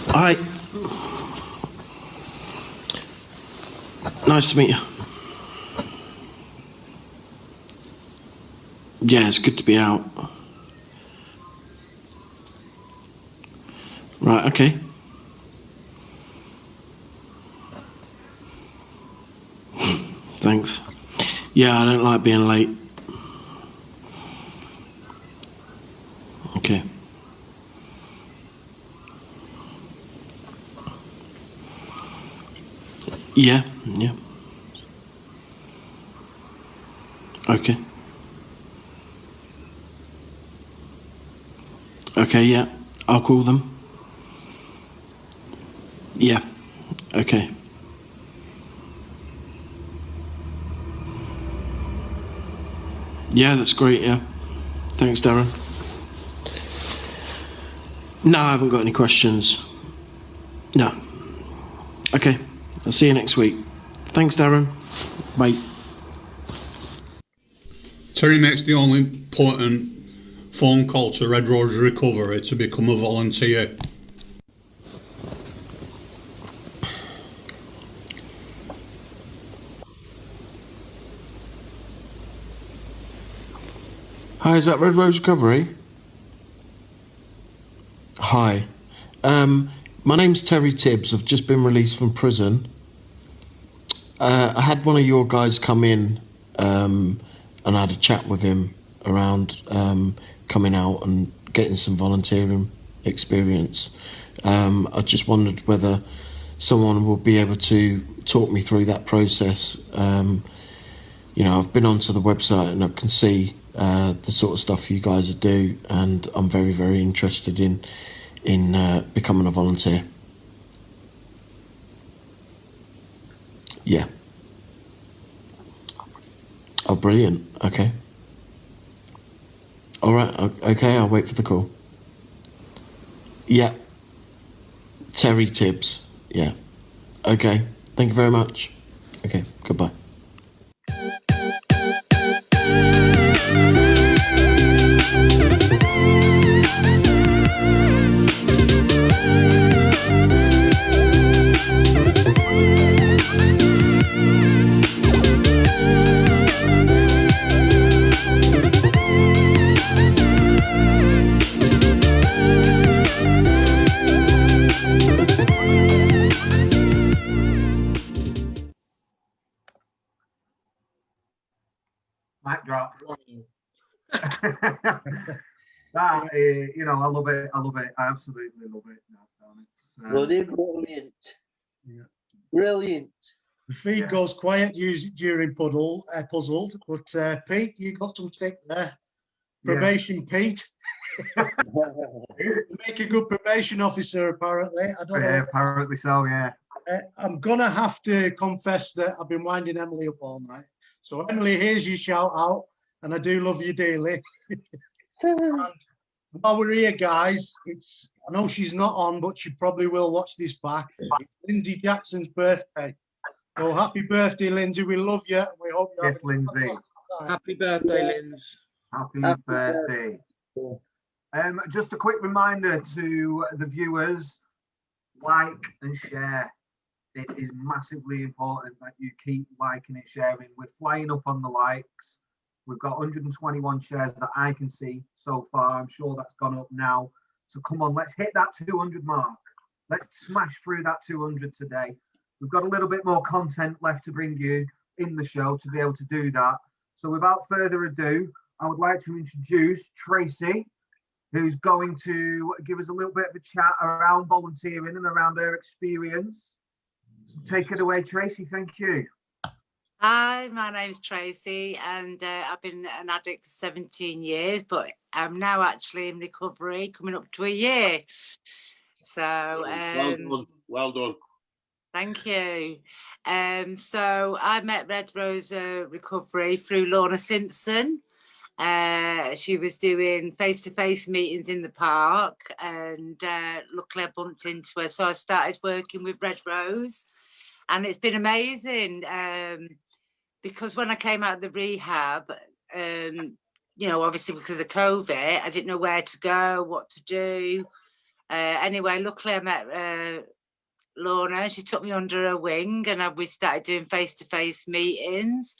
Hi. Nice to meet you. Yeah, it's good to be out. Right, okay. Thanks. Yeah, I don't like being late. Okay. Yeah, yeah. Okay. Okay, yeah. I'll call them. Yeah. Okay. Yeah, that's great, yeah. Thanks, Darren. No, I haven't got any questions. No. Okay. I'll see you next week. Thanks, Darren. Bye. Terry makes the only important phone call to Red Rose Recovery to become a volunteer. Hi, is that Red Rose Recovery? Hi. My name's Terry Tibbs. I've just been released from prison. I had one of your guys come in and I had a chat with him around coming out and getting some volunteering experience. I just wondered whether someone will be able to talk me through that process. You know, I've been onto the website and I can see the sort of stuff you guys do, and I'm very, very interested in becoming a volunteer. Yeah. Oh, brilliant. Okay. All right. Okay, I'll wait for the call. Yeah. Terry Tibbs. Yeah. Okay. Thank you very much. Okay. Goodbye. Mic drop. That you know, I love it. I love it. I absolutely love it. Bloody brilliant. Yeah. Brilliant. The feed goes quiet during puzzled, but Pete, you got some stick there. Probation, Pete. You make a good probation officer, apparently. I don't know. Yeah, apparently so. Yeah. I'm gonna have to confess that I've been winding Emily up all night. So Emily, here's your shout out, and I do love you dearly. And while we're here, guys, I know she's not on, but she probably will watch this back. It's Lindsay Jackson's birthday. So happy birthday, Lindsay. We love you. We hope you Yes, Lindsay. Happy birthday, Linz. Happy birthday. Just a quick reminder to the viewers, like and share. It is massively important that you keep liking and sharing. We're flying up on the likes. We've got 121 shares that I can see so far. I'm sure that's gone up now. So come on, let's hit that 200 mark. Let's smash through that 200 today. We've got a little bit more content left to bring you in the show to be able to do that. So without further ado, I would like to introduce Tracy, who's going to give us a little bit of a chat around volunteering and around her experience. So take it away, Tracy. Thank you. Hi, my name's Tracy, and I've been an addict for 17 years, but I'm now actually in recovery, coming up to a year. So, well done. Well done. Thank you. So I met Red Rose Recovery through Lorna Simpson. She was doing face-to-face meetings in the park, and luckily I bumped into her. So I started working with Red Rose, and it's been amazing. Because when I came out of the rehab, you know, obviously because of COVID, I didn't know where to go, what to do. Anyway, luckily I met Lorna. She took me under her wing, and we started doing face-to-face meetings.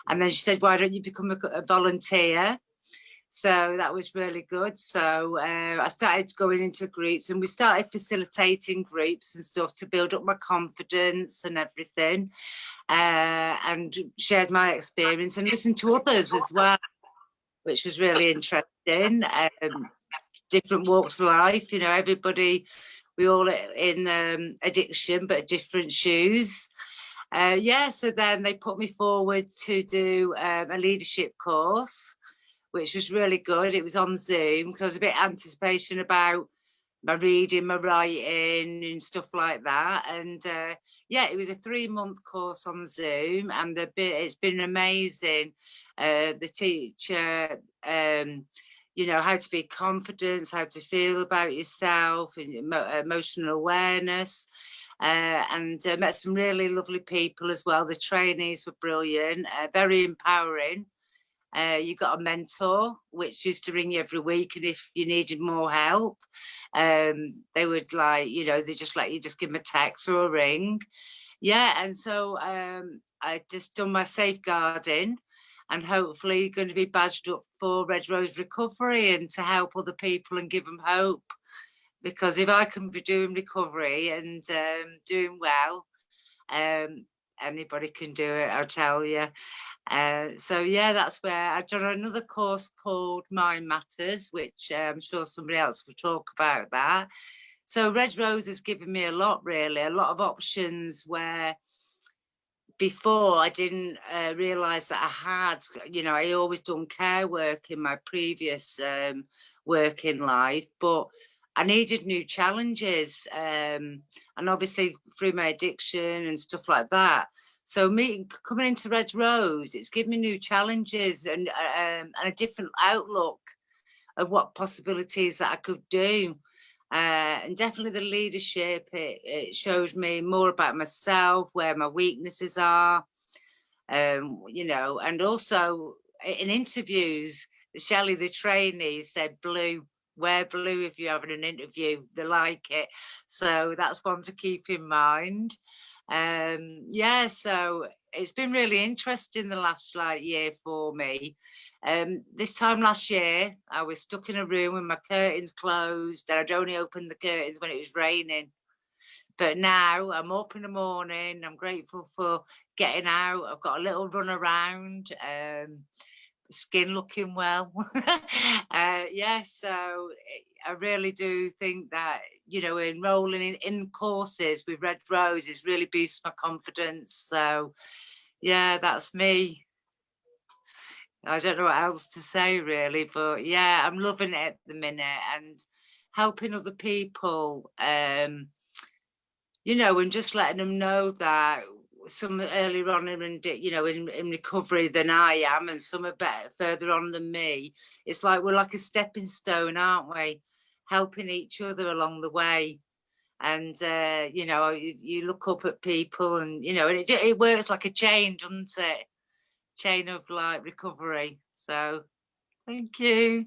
And then she said, why don't you become a volunteer? So that was really good. So I started going into groups, and we started facilitating groups and stuff to build up my confidence and everything, and shared my experience and listened to others as well, which was really interesting. Different walks of life, you know, everybody, we all in addiction, but different shoes. Yeah, so then they put me forward to do a leadership course, which was really good. It was on Zoom because I was a bit anticipation about my reading, my writing and stuff like that. And yeah, it was a 3-month course on Zoom, and it's been amazing. The teacher, you know, how to be confident, how to feel about yourself, and emotional awareness. And met some really lovely people as well. The trainees were brilliant, very empowering. You got a mentor, which used to ring you every week, and if you needed more help, they would, like, you know, they just let you just give them a text or a ring. Yeah, and so I just done my safeguarding, and hopefully going to be badged up for Red Rose Recovery and to help other people and give them hope. Because if I can be doing recovery and doing well, anybody can do it, I'll tell you. So yeah, that's where I've done another course called Mind Matters, which I'm sure somebody else will talk about that. So Red Rose has given me a lot, really, a lot of options where before I didn't realise that I had. You know, I always done care work in my previous working life, but I needed new challenges, and obviously through my addiction and stuff like that. So coming into Red Rose, it's given me new challenges and a different outlook of what possibilities that I could do. And definitely the leadership, it shows me more about myself, where my weaknesses are, you know, and also in interviews, Shelley, the trainee, said blue. Wear blue if you're having an interview. They like it. So that's one to keep in mind. Yeah, so it's been really interesting the last year for me. This time last year, I was stuck in a room with my curtains closed, and I'd only opened the curtains when it was raining. But now I'm up in the morning. I'm grateful for getting out. I've got a little run around. Skin looking well. Yeah, so I really do think that, you know, enrolling in courses with Red Rose is really boosts my confidence. So yeah, that's me. I don't know what else to say really, but yeah, I'm loving it at the minute and helping other people, you know, and just letting them know that some earlier on in, you know, in recovery than I am, and some are better further on than me. It's like we're like a stepping stone, aren't we? Helping each other along the way. And you know, you look up at people, and you know, and it works like a chain, doesn't it? Chain of like recovery. So thank you.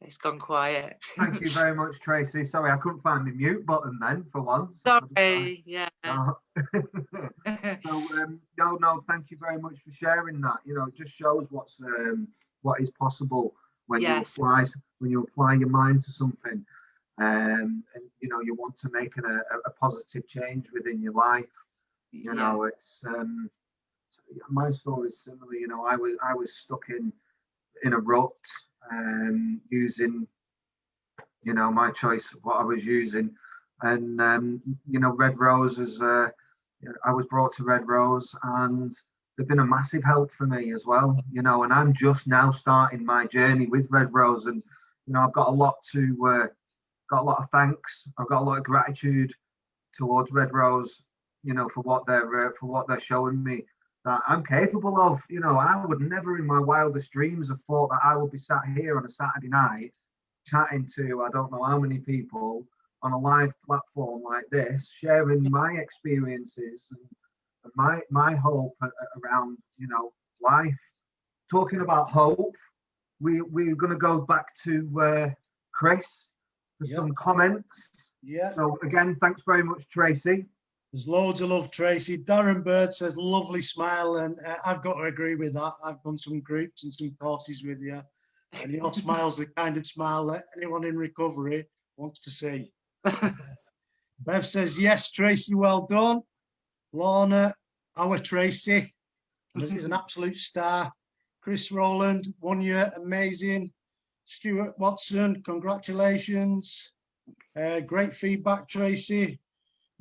It's gone quiet. Thank you very much, Tracy. Sorry, I couldn't find the mute button then for once. Sorry, yeah. So, no, thank you very much for sharing that. You know, it just shows what is possible when you apply your mind to something, and you know you want to make a positive change within your life. You know, it's my story is similar. You know, I was stuck in a rut, using, you know, my choice of what I was using, and you know, Red Rose is I was brought to Red Rose, and they've been a massive help for me as well, you know, and I'm just now starting my journey with Red Rose, and you know, I've got a lot of thanks, I've got a lot of gratitude towards Red Rose, you know, for what they're showing me that I'm capable of. You know, I would never in my wildest dreams have thought that I would be sat here on a Saturday night chatting to I don't know how many people on a live platform like this, sharing my experiences and my hope around, you know, life. Talking about hope, we're going to go back to Chris for some comments. Yeah. So again, thanks very much, Tracy. There's loads of love, Tracy. Darren Bird says, lovely smile, and I've got to agree with that. I've done some groups and some courses with you, and your smile's the kind of smile that anyone in recovery wants to see. Bev says, yes, Tracy, well done. Lorna, our Tracy, this is an absolute star. Chris Rowland, 1 year, amazing. Stuart Watson, congratulations. Great feedback, Tracy.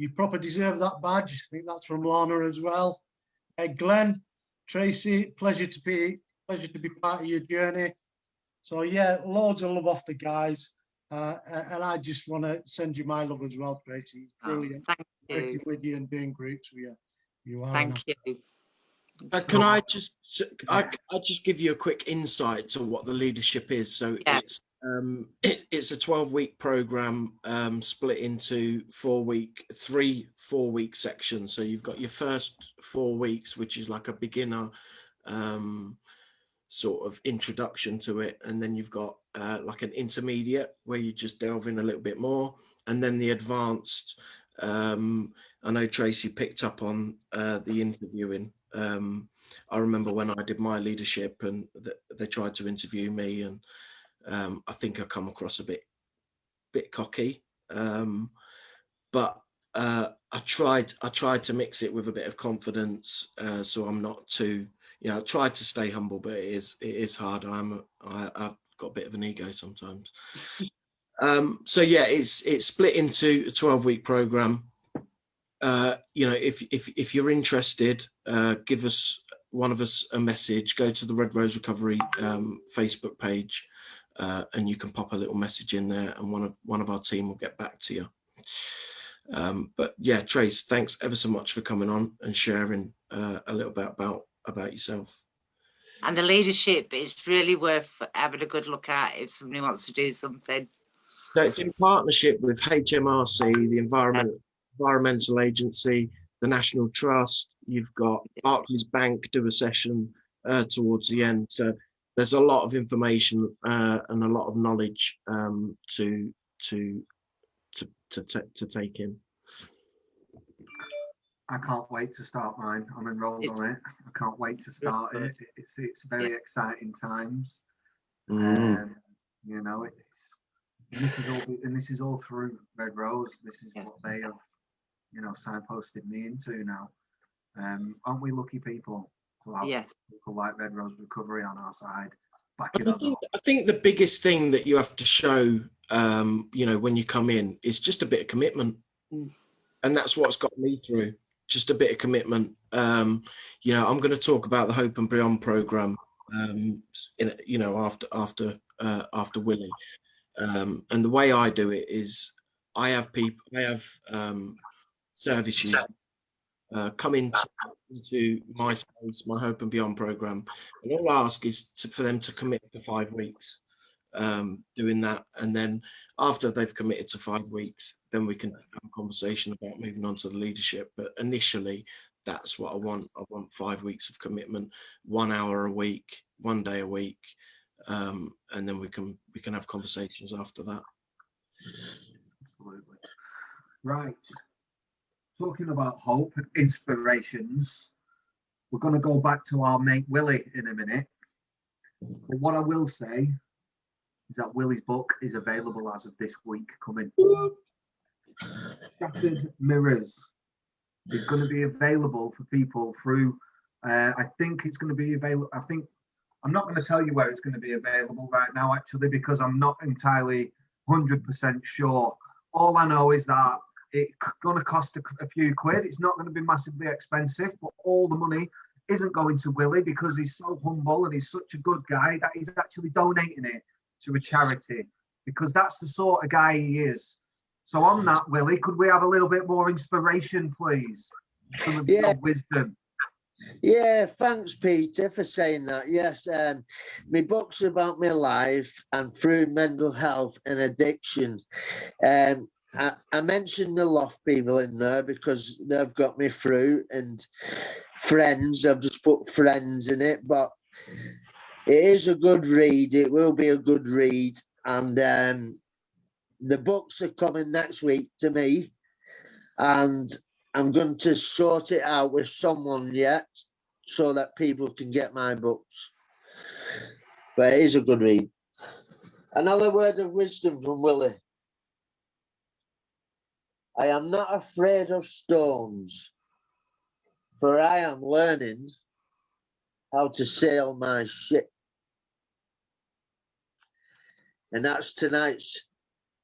You proper deserve that badge. I think that's from Lana as well. Glenn, Tracy, pleasure to be part of your journey. So yeah, loads of love off the guys. And I just want to send you my love as well, Tracy. It's brilliant. Thank Working you. with you and doing groups with you. You are. Thank you. Can I just give you a quick insight to what the leadership is? So it's a 12-week program split into 3 4-week sections. So you've got your first 4 weeks, which is like a beginner sort of introduction to it, and then you've got like an intermediate where you just delve in a little bit more, and then the advanced. I know Tracy picked up on the interviewing. I remember when I did my leadership and they tried to interview me, and I think I come across a bit cocky, but I tried to mix it with a bit of confidence, so I'm not too, I tried to stay humble, but it is hard. I've got a bit of an ego sometimes. So yeah, it's split into a 12-week program. If you're interested, give one of us a message. Go to the Red Rose Recovery Facebook page, and you can pop a little message in there, and one of our team will get back to you. But yeah, Trace, thanks ever so much for coming on and sharing a little bit about yourself. And the leadership is really worth having a good look at if somebody wants to do something. So it's in partnership with HMRC, the Environmental Agency, the National Trust. You've got Barclays Bank do a session towards the end. So there's a lot of information and a lot of knowledge to take in. I can't wait to start mine. I'm enrolled on it. I can't wait to start it. It's very exciting times. This is all through Red Rose. This is what they have, signposted me into now. Aren't we lucky people to have people like Red Rose Recovery on our side? I think the biggest thing that you have to show, when you come in, is just a bit of commitment, and that's what's got me through. Just a bit of commitment. I'm going to talk about the Hope and Beyond program, after Willie. And the way I do it is I have service users come into my space, my Hope and Beyond program, and all I ask is for them to commit to 5 weeks doing that, and then after they've committed to 5 weeks, then we can have a conversation about moving on to the leadership. But initially, that's what I want. I want 5 weeks of commitment, 1 hour a week, 1 day a week, and then we can have conversations after that. Absolutely. Right. Talking about hope and inspirations, we're going to go back to our mate Willie in a minute. But what I will say is that Willie's book is available as of this week coming. Shattered Mirrors is going to be available for people through, I think it's going to be available, I'm not going to tell you where it's going to be available right now, actually, because I'm not entirely 100% sure. All I know is that it's going to cost a few quid. It's not going to be massively expensive, but all the money isn't going to Willie because he's so humble and he's such a good guy that he's actually donating it to a charity, because that's the sort of guy he is. So on that, Willie, could we have a little bit more inspiration, please? Some of your wisdom. Yeah, thanks, Peter, for saying that. Yes, my book's about my life and through mental health and addiction. I mentioned the LUF people in there because they've got me through, and friends, I've just put friends in it, but it is a good read. It will be a good read. And the books are coming next week to me, and I'm going to sort it out with someone yet so that people can get my books. But it is a good read. Another word of wisdom from Willie. I am not afraid of storms, for I am learning how to sail my ship. And that's tonight's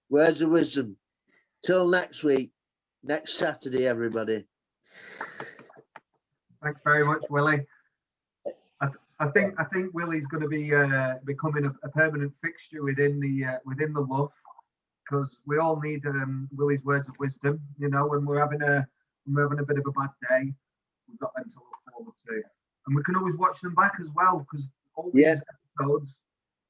words of wisdom. Till next week. next Saturday, everybody. Thanks very much, Willie. I think Willie's going to be becoming a permanent fixture within the LUF, because we all need Willie's words of wisdom. You know, when we're having a bit of a bad day, we've got them to look forward to, and we can always watch them back as well, because all these episodes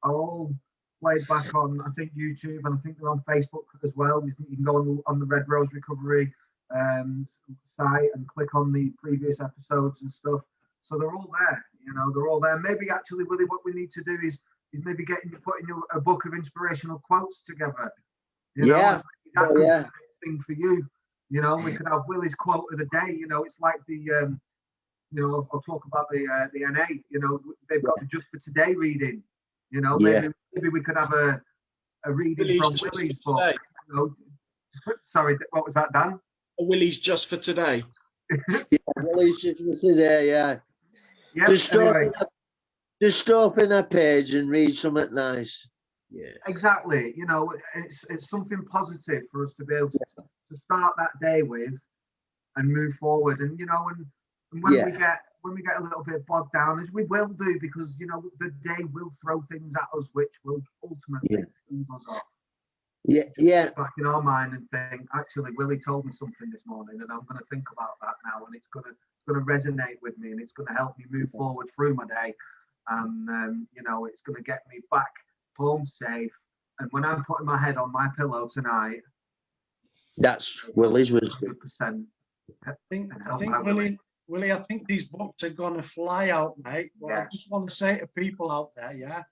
are all played back on, I think, YouTube, and I think they're on Facebook as well. You can go on the Red Rose Recovery site and click on the previous episodes and stuff. So they're all there, you know, they're all there. Maybe actually, Willie, what we need to do is maybe putting a book of inspirational quotes together. You know, that's the thing for you. You know, we could have Willie's quote of the day. You know, it's like the, you know, I'll talk about the NA. You know, they've got the Just for Today reading. You know, maybe we could have a reading from Willie's book. You know, sorry, what was that, Dan? Willie's Just for Today. Willie's Just for Today, yeah. Yep, just open a page and read something nice. Yeah, exactly. You know, it's something positive for us to be able to start that day with and move forward. And you know, and when we get a little bit bogged down, as we will do, because you know the day will throw things at us which will ultimately move us off. Back in our mind and think, actually, Willie told me something this morning, and I'm going to think about that now, and it's going to resonate with me, and it's going to help me move forward through my day, and you know, it's going to get me back home safe. And when I'm putting my head on my pillow tonight, that's Willie's wisdom. 100%. I think Willie, I think these books are going to fly out, mate. But I just want to say to people out there,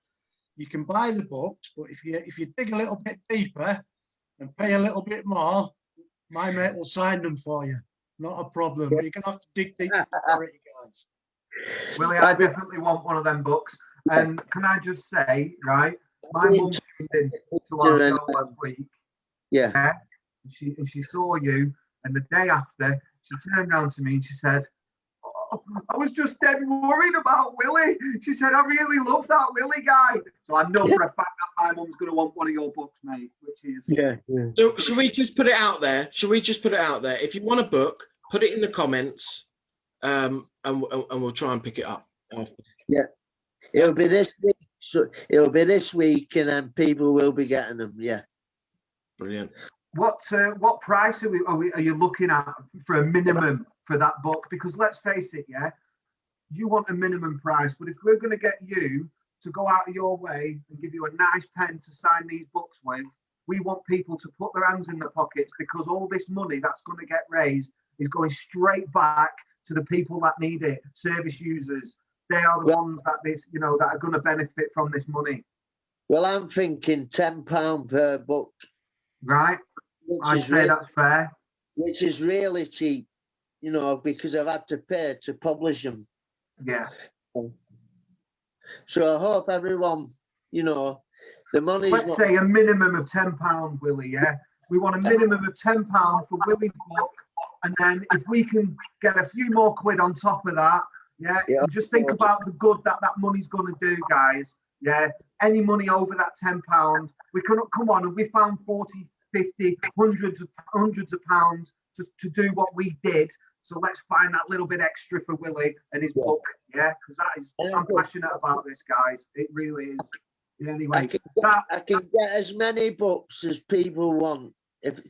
you can buy the books, but if you dig a little bit deeper and pay a little bit more, my mate will sign them for you. Not a problem. You're going to have to dig deeper for it, guys. Willie, I definitely want one of them books. And can I just say, right, my mum tuned in to our show last week. Yeah. And she saw you, and the day after, she turned around to me and she said, I was just dead worried about Willie. She said, I really love that Willie guy. So I know for a fact that my mum's going to want one of your books, mate, which is... So should we just put it out there? If you want a book, put it in the comments, and we'll try and pick it up after. Yeah. It'll be this week. So it'll be this week, and then people will be getting them. Yeah. Brilliant. What price are you looking at for a minimum for that book? Because let's face it, you want a minimum price, but if we're going to get you to go out of your way and give you a nice pen to sign these books with, we want people to put their hands in their pockets, because all this money that's going to get raised is going straight back to the people that need it, service users. They are the ones that that are going to benefit from this money. Well, I'm thinking £10 per book. Right. I'd say that's fair. Which is really cheap, you know, because I've had to pay to publish them. Yeah. So I hope everyone, you know, the money. Let's say a minimum of £10, Willie. Yeah, we want a minimum of £10 for Willie's book, and then if we can get a few more quid on top of that, and just think about the good that money's going to do, guys. Yeah, any money over that £10, we can come on, and we found 40, 50, hundreds of pounds to do what we did. So let's find that little bit extra for Willie and his book, because I'm passionate about this, guys. It really is. Anyway, I can get as many books as people want. If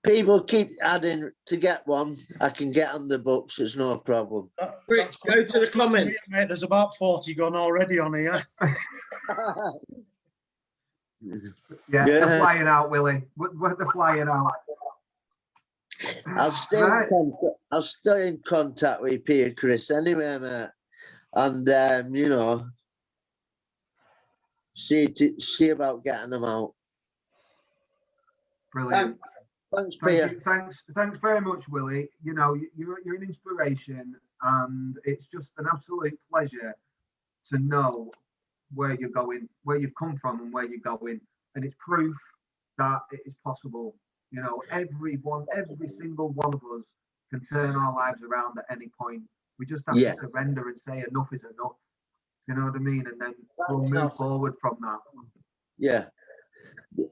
people keep adding to get one, I can get on the books. It's no problem. Rich, go to the comments. Mate, there's about 40 gone already on here. They're flying out, Willie. They're flying out. I'll stay in contact with Peter Chris anyway, mate, and you know, see about getting them out. Brilliant. Thanks, Peter. Thanks very much, Willie. You know, you're an inspiration, and it's just an absolute pleasure to know where you're going, where you've come from, and where you're going, and it's proof that it is possible. You know, every single one of us can turn our lives around at any point. We just have to surrender and say enough is enough. You know what I mean? And then we'll move forward from that. Yeah.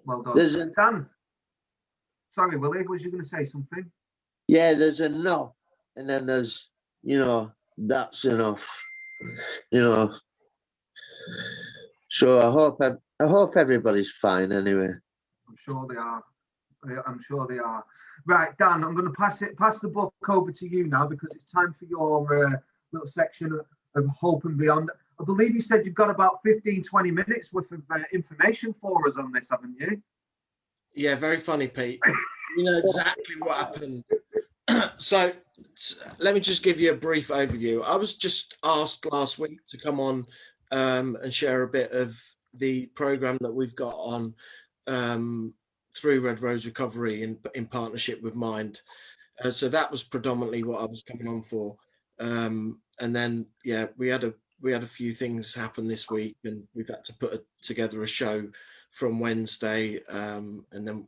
Well done. Dan. Sorry, Willie, was you going to say something? yeah, there's enough, and then there's, that's enough, So I hope everybody's fine anyway. I'm sure they are. I'm sure they are. Right, Dan, I'm going to pass the book over to you now, because it's time for your little section of Hope and Beyond. I believe you said you've got about 15-20 minutes worth of information for us on this, haven't you? Yeah, very funny, Pete. You know exactly what happened. So let me just give you a brief overview. I was just asked last week to come on and share a bit of the program that we've got on through Red Rose Recovery in partnership with Mind. So that was predominantly what I was coming on for. And then, yeah, we had a few things happen this week, and we've had to put together a show from Wednesday. And then,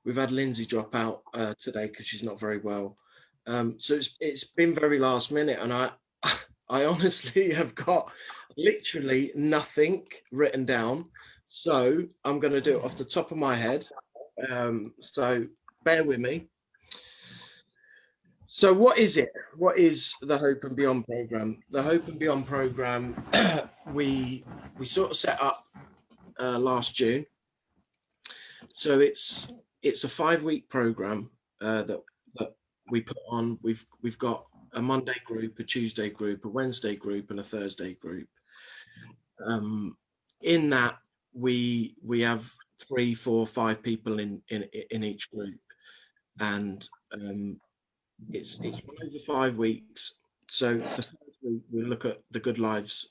we've had Lindsay drop out today because she's not very well. So it's been very last minute, and I honestly have got literally nothing written down. So I'm going to do it off the top of my head. So bear with me. So what is it? What is the Hope and Beyond program? The Hope and Beyond program, we sort of set up last June. So it's a 5-week program that we put on. We've got a Monday group, a Tuesday group, a Wednesday group, and a Thursday group. In that we have 3, 4, 5 people in each group, and it's over 5 weeks. So the first week we look at the Good Lives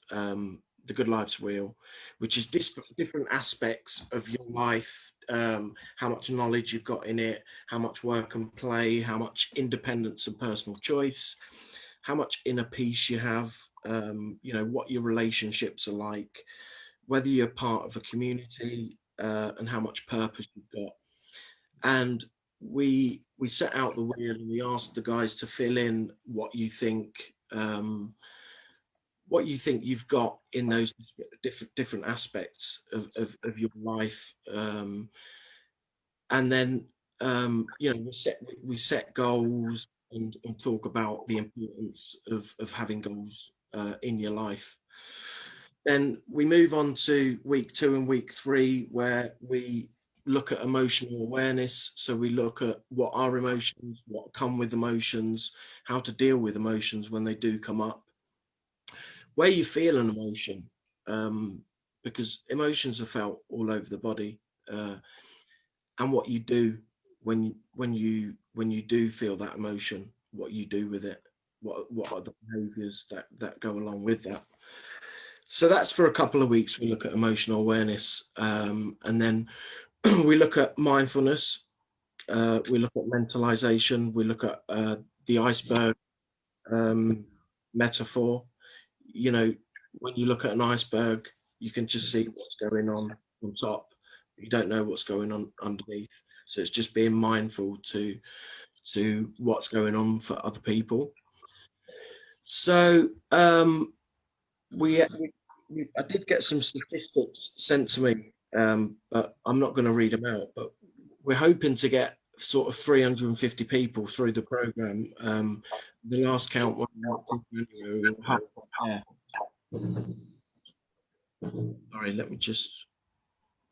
wheel, which is different aspects of your life, how much knowledge you've got in it, how much work and play, how much independence and personal choice, how much inner peace you have, what your relationships are like, whether you're part of a community, and how much purpose you've got. And we set out the wheel, and we asked the guys to fill in what you think you've got in those different aspects of your life. And then we set goals and talk about the importance of having goals in your life. Then we move on to week 2 and week 3, where we look at emotional awareness. So we look at what are emotions, what come with emotions, how to deal with emotions when they do come up, where you feel an emotion, because emotions are felt all over the body, and what you do when you do feel that emotion, what you do with it, what are the behaviors that go along with that. So that's for a couple of weeks. We look at emotional awareness, and then we look at mindfulness, we look at mentalization, we look at the iceberg metaphor. When you look at an iceberg, you can just see what's going on top. You don't know what's going on underneath. So it's just being mindful to what's going on for other people. So I did get some statistics sent to me, but I'm not going to read them out. But we're hoping to get sort of 350 people through the program. The last count was in January. We were halfway there. Sorry, let me just.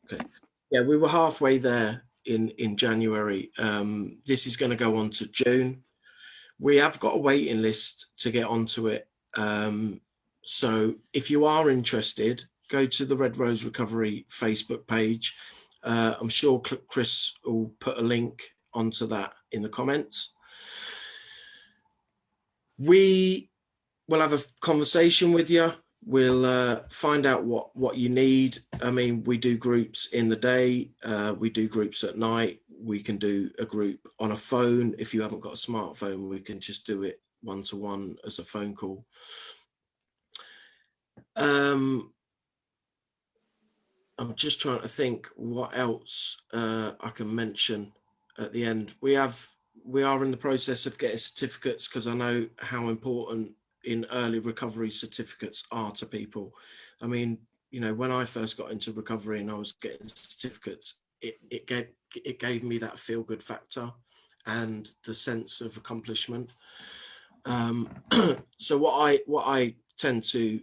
Okay, yeah, we were halfway there in January. This is going to go on to June. We have got a waiting list to get onto it. So if you are interested, go to the Red Rose Recovery Facebook page. I'm sure Chris will put a link onto that in the comments. We will have a conversation with you. We'll find out what you need. I mean, we do groups in the day. We do groups at night. We can do a group on a phone. If you haven't got a smartphone, we can just do it one-to-one as a phone call. I'm just trying to think what else I can mention at the end. We are in the process of getting certificates, because I know how important in early recovery certificates are to people. I mean, when I first got into recovery and I was getting certificates, it gave me that feel good factor, and the sense of accomplishment. So what I tend to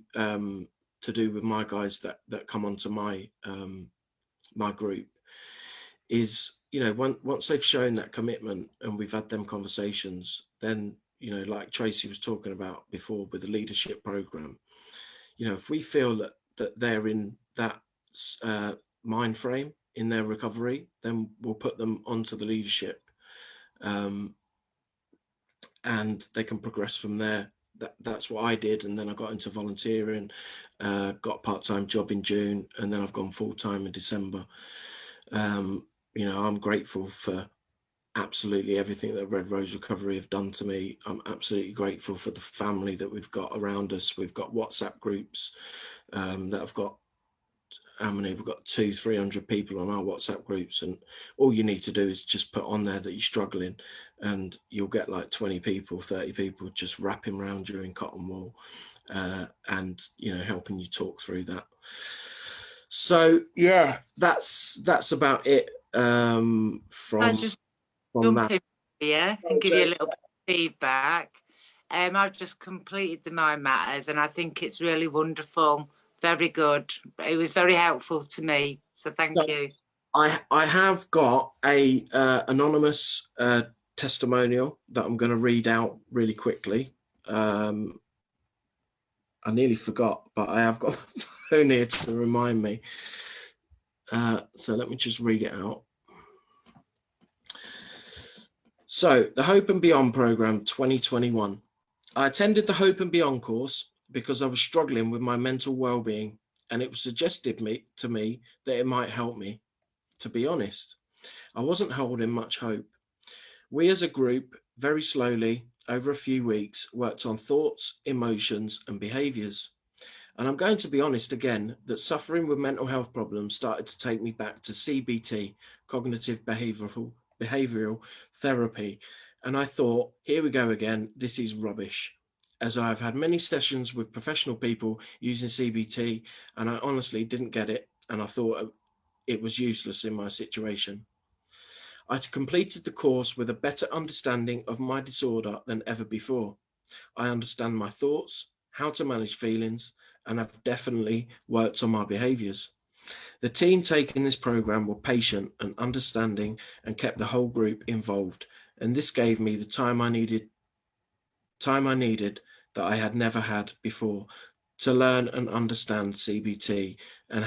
do with my guys that come onto my my group is, you know, once they've shown that commitment and we've had them conversations, then, you know, like Tracy was talking about before with the leadership program, you know, if we feel that they're in that mind frame in their recovery, then we'll put them onto the leadership, and they can progress from there. That's what I did, and then I got into volunteering, got a part-time job in June, and then I've gone full-time in December. You know, I'm grateful for absolutely everything that Red Rose Recovery have done to me. I'm absolutely grateful for the family that we've got around us. We've got WhatsApp groups that have got, how many? We've got 200-300 people on our WhatsApp groups, and all you need to do is just put on there that you're struggling, and you'll get like 20 people, 30 people just wrapping around you in cotton wool, and, you know, helping you talk through that. So yeah, that's about it. From that. Here and give you a little bit of feedback. I've just completed the Mind Matters, and I think it's really wonderful. Very good. It was very helpful to me. So thank you. I have got a anonymous testimonial that I'm going to read out really quickly. I nearly forgot, but I have got my phone here to remind me. So let me just read it out. So the Hope and Beyond program 2021. I attended the Hope and Beyond course because I was struggling with my mental well-being, and it was suggested to me that it might help me. To be honest, I wasn't holding much hope. We as a group, very slowly, over a few weeks, worked on thoughts, emotions, and behaviours. And I'm going to be honest again that suffering with mental health problems started to take me back to CBT, cognitive behavioural therapy. And I thought, here we go again, this is rubbish. As I've had many sessions with professional people using CBT, and I honestly didn't get it, and I thought it was useless in my situation. I completed the course with a better understanding of my disorder than ever before. I understand my thoughts, how to manage feelings, and I've definitely worked on my behaviours. The team taking this program were patient and understanding and kept the whole group involved, and this gave me the time I needed that I had never had before to learn and understand CBT and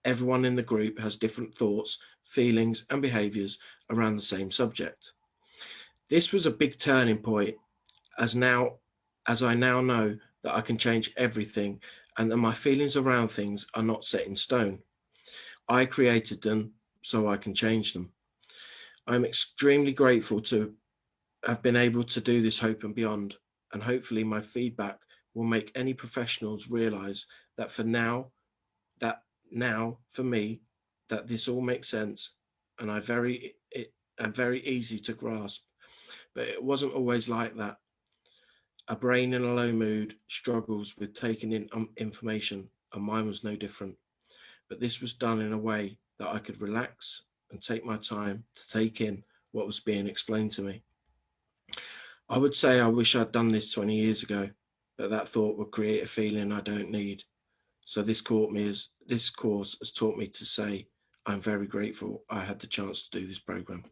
everyone in the group has different thoughts, feelings, and behaviours around the same subject. This was a big turning point, as I now know that I can change everything and that my feelings around things are not set in stone. I created them, so I can change them. I'm extremely grateful to have been able to do this Hope and Beyond, and hopefully my feedback will make any professionals realise that for me, that this all makes sense and very easy to grasp. But it wasn't always like that. A brain in a low mood struggles with taking in information, and mine was no different. But this was done in a way that I could relax and take my time to take in what was being explained to me. I would say I wish I'd done this 20 years ago, but that thought would create a feeling I don't need. So this course has taught me to say I'm very grateful I had the chance to do this program.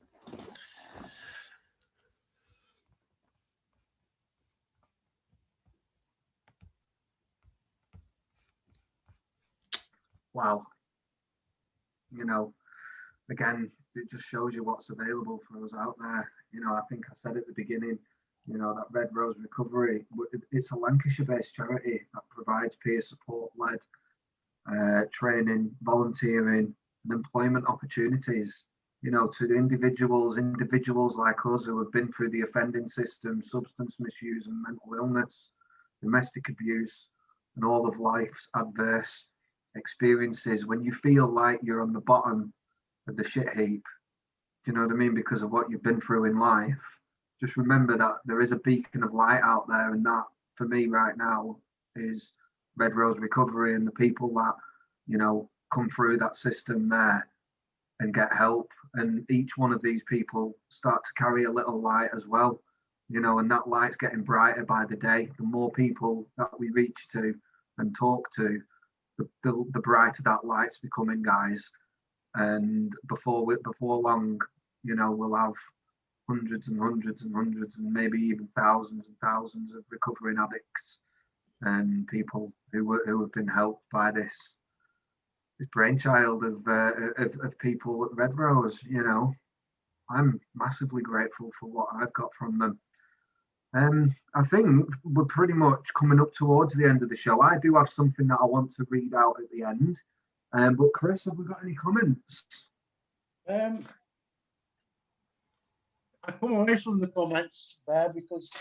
Wow. You know, again, it just shows you what's available for us out there. You know, I think I said at the beginning, you know, that Red Rose Recovery, it's a Lancashire-based charity that provides peer support-led training, volunteering, and employment opportunities, you know, to individuals like us who have been through the offending system, substance misuse and mental illness, domestic abuse, and all of life's adverse experiences. When you feel like you're on the bottom of the shit heap, do you know what I mean, because of what you've been through in life, just remember that there is a beacon of light out there, and that for me right now is Red Rose Recovery and the people that, you know, come through that system there and get help and each one of these people start to carry a little light as well, you know, and that light's getting brighter by the day. The more people that we reach to and talk to, the brighter that light's becoming, guys. And before long, you know, we'll have hundreds and hundreds and hundreds and maybe even thousands and thousands of recovering addicts and people who have been helped by this brainchild of people at Red Rose. You know, I'm massively grateful for what I've got from them. I think we're pretty much coming up towards the end of the show. I do have something that I want to read out at the end. But Chris, have we got any comments? I come away from the comments there because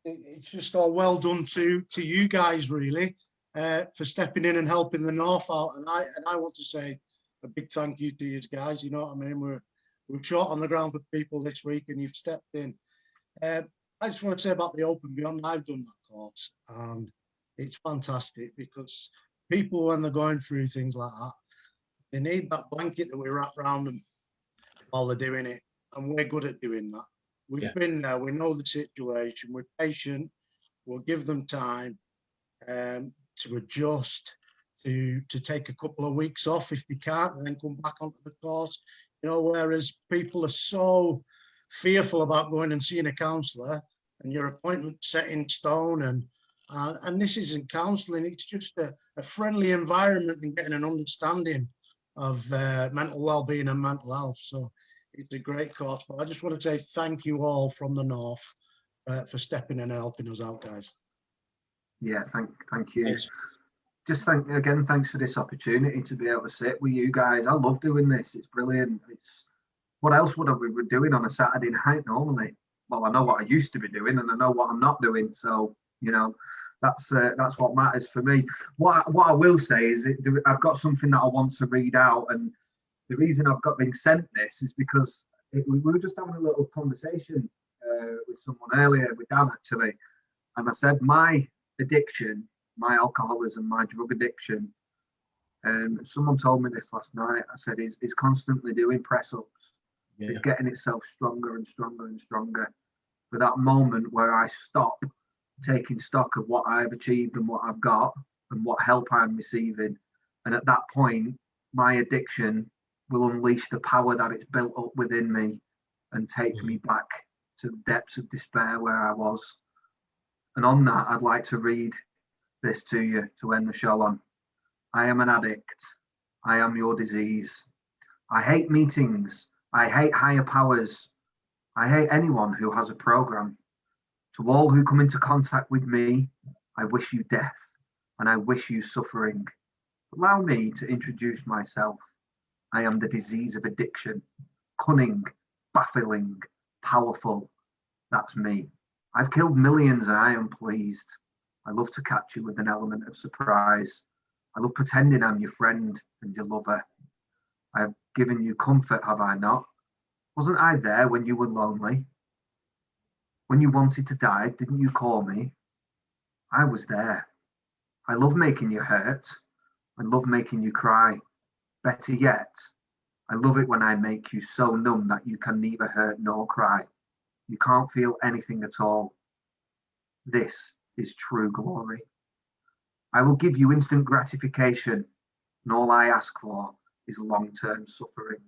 it's just all well done to you guys, really, for stepping in and helping the North out. And I want to say a big thank you to you guys. You know what I mean? We're short on the ground for people this week, and you've stepped in. I just want to say about the Open Beyond. I've done that course, and it's fantastic because people, when they're going through things like that, they need that blanket that we wrap around them while they're doing it, and we're good at doing that. We've been there, we know the situation, we're patient, we'll give them time to adjust, to take a couple of weeks off if they can't, and then come back onto the course. You know, whereas people are so fearful about going and seeing a counsellor and your appointment set in stone, and this isn't counselling, it's just a friendly environment and getting an understanding of mental well-being and mental health. So it's a great course, but I just want to say thank you all from the North for stepping in and helping us out, guys. Yeah, thank you. Just thanks for this opportunity to be able to sit with you guys. I love doing this. It's brilliant. It's what else would I be doing on a Saturday night normally? Well, I know what I used to be doing, and I know what I'm not doing. So, you know, that's what matters for me. What I will say is I've got something that I want to read out, and the reason I've been sent this is because we were just having a little conversation with someone earlier, with Dan actually, and I said my addiction, my alcoholism, my drug addiction, and someone told me this last night. I said is constantly doing press-ups. Yeah. It's getting itself stronger and stronger and stronger. For that moment where I stop taking stock of what I've achieved and what I've got and what help I'm receiving, and at that point my addiction will unleash the power that it's built up within me and take me back to the depths of despair where I was. And on that, I'd like to read this to you to end the show on. I am an addict. I am your disease. I hate meetings. I hate higher powers. I hate anyone who has a program. To all who come into contact with me, I wish you death and I wish you suffering. Allow me to introduce myself. I am the disease of addiction. Cunning, baffling, powerful. That's me. I've killed millions and I am pleased. I love to catch you with an element of surprise. I love pretending I'm your friend and your lover. I have given you comfort, have I not? Wasn't I there when you were lonely? When you wanted to die, didn't you call me? I was there. I love making you hurt. I love making you cry. Better yet, I love it when I make you so numb that you can neither hurt nor cry. You can't feel anything at all. This is true glory. I will give you instant gratification, and all I ask for is long-term suffering.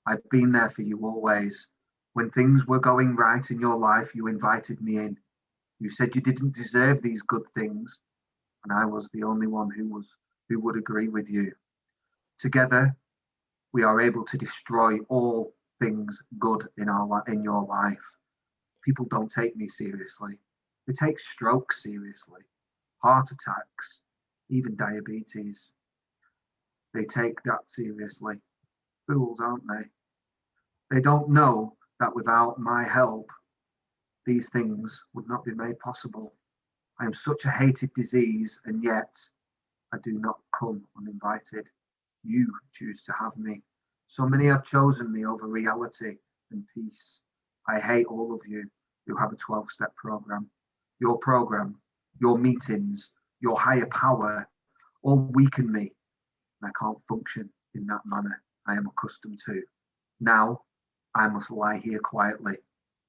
I've been there for you always. When things were going right in your life, you invited me in. You said you didn't deserve these good things, and I was the only one who would agree with you. Together, we are able to destroy all things good in your life. People don't take me seriously. They take strokes seriously, heart attacks, even diabetes. They take that seriously. Fools, aren't they? They don't know that without my help, these things would not be made possible. I am such a hated disease, and yet I do not come uninvited. You choose to have me. So many have chosen me over reality and peace. I hate all of you who have a 12-step program. Your meetings, your higher power, all weaken me. And I can't function in that manner I am accustomed to. Now I must lie here quietly.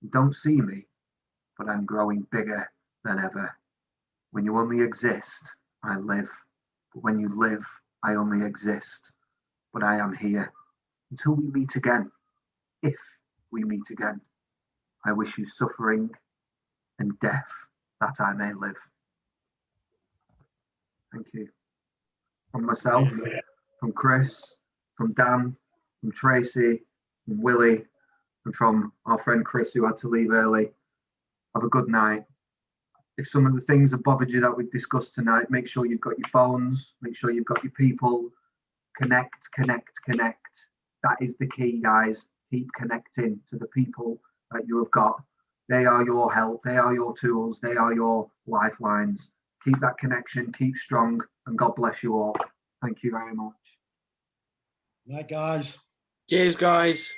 You don't see me, but I'm growing bigger than ever. When you only exist, I live. But when you live, I only exist. But I am here until we meet again. If we meet again, I wish you suffering and death that I may live. Thank you. From myself, from Chris, from Dan, from Tracy, from Willie, and from our friend Chris, who had to leave early. Have a good night. If some of the things have bothered you that we've discussed tonight, make sure you've got your phones, make sure you've got your people. Connect, connect, connect. That is the key, guys. Keep connecting to the people that you have got. They are your help, they are your tools, they are your lifelines. Keep that connection, keep strong, and God bless you all. Thank you very much. Night, guys. Cheers, guys.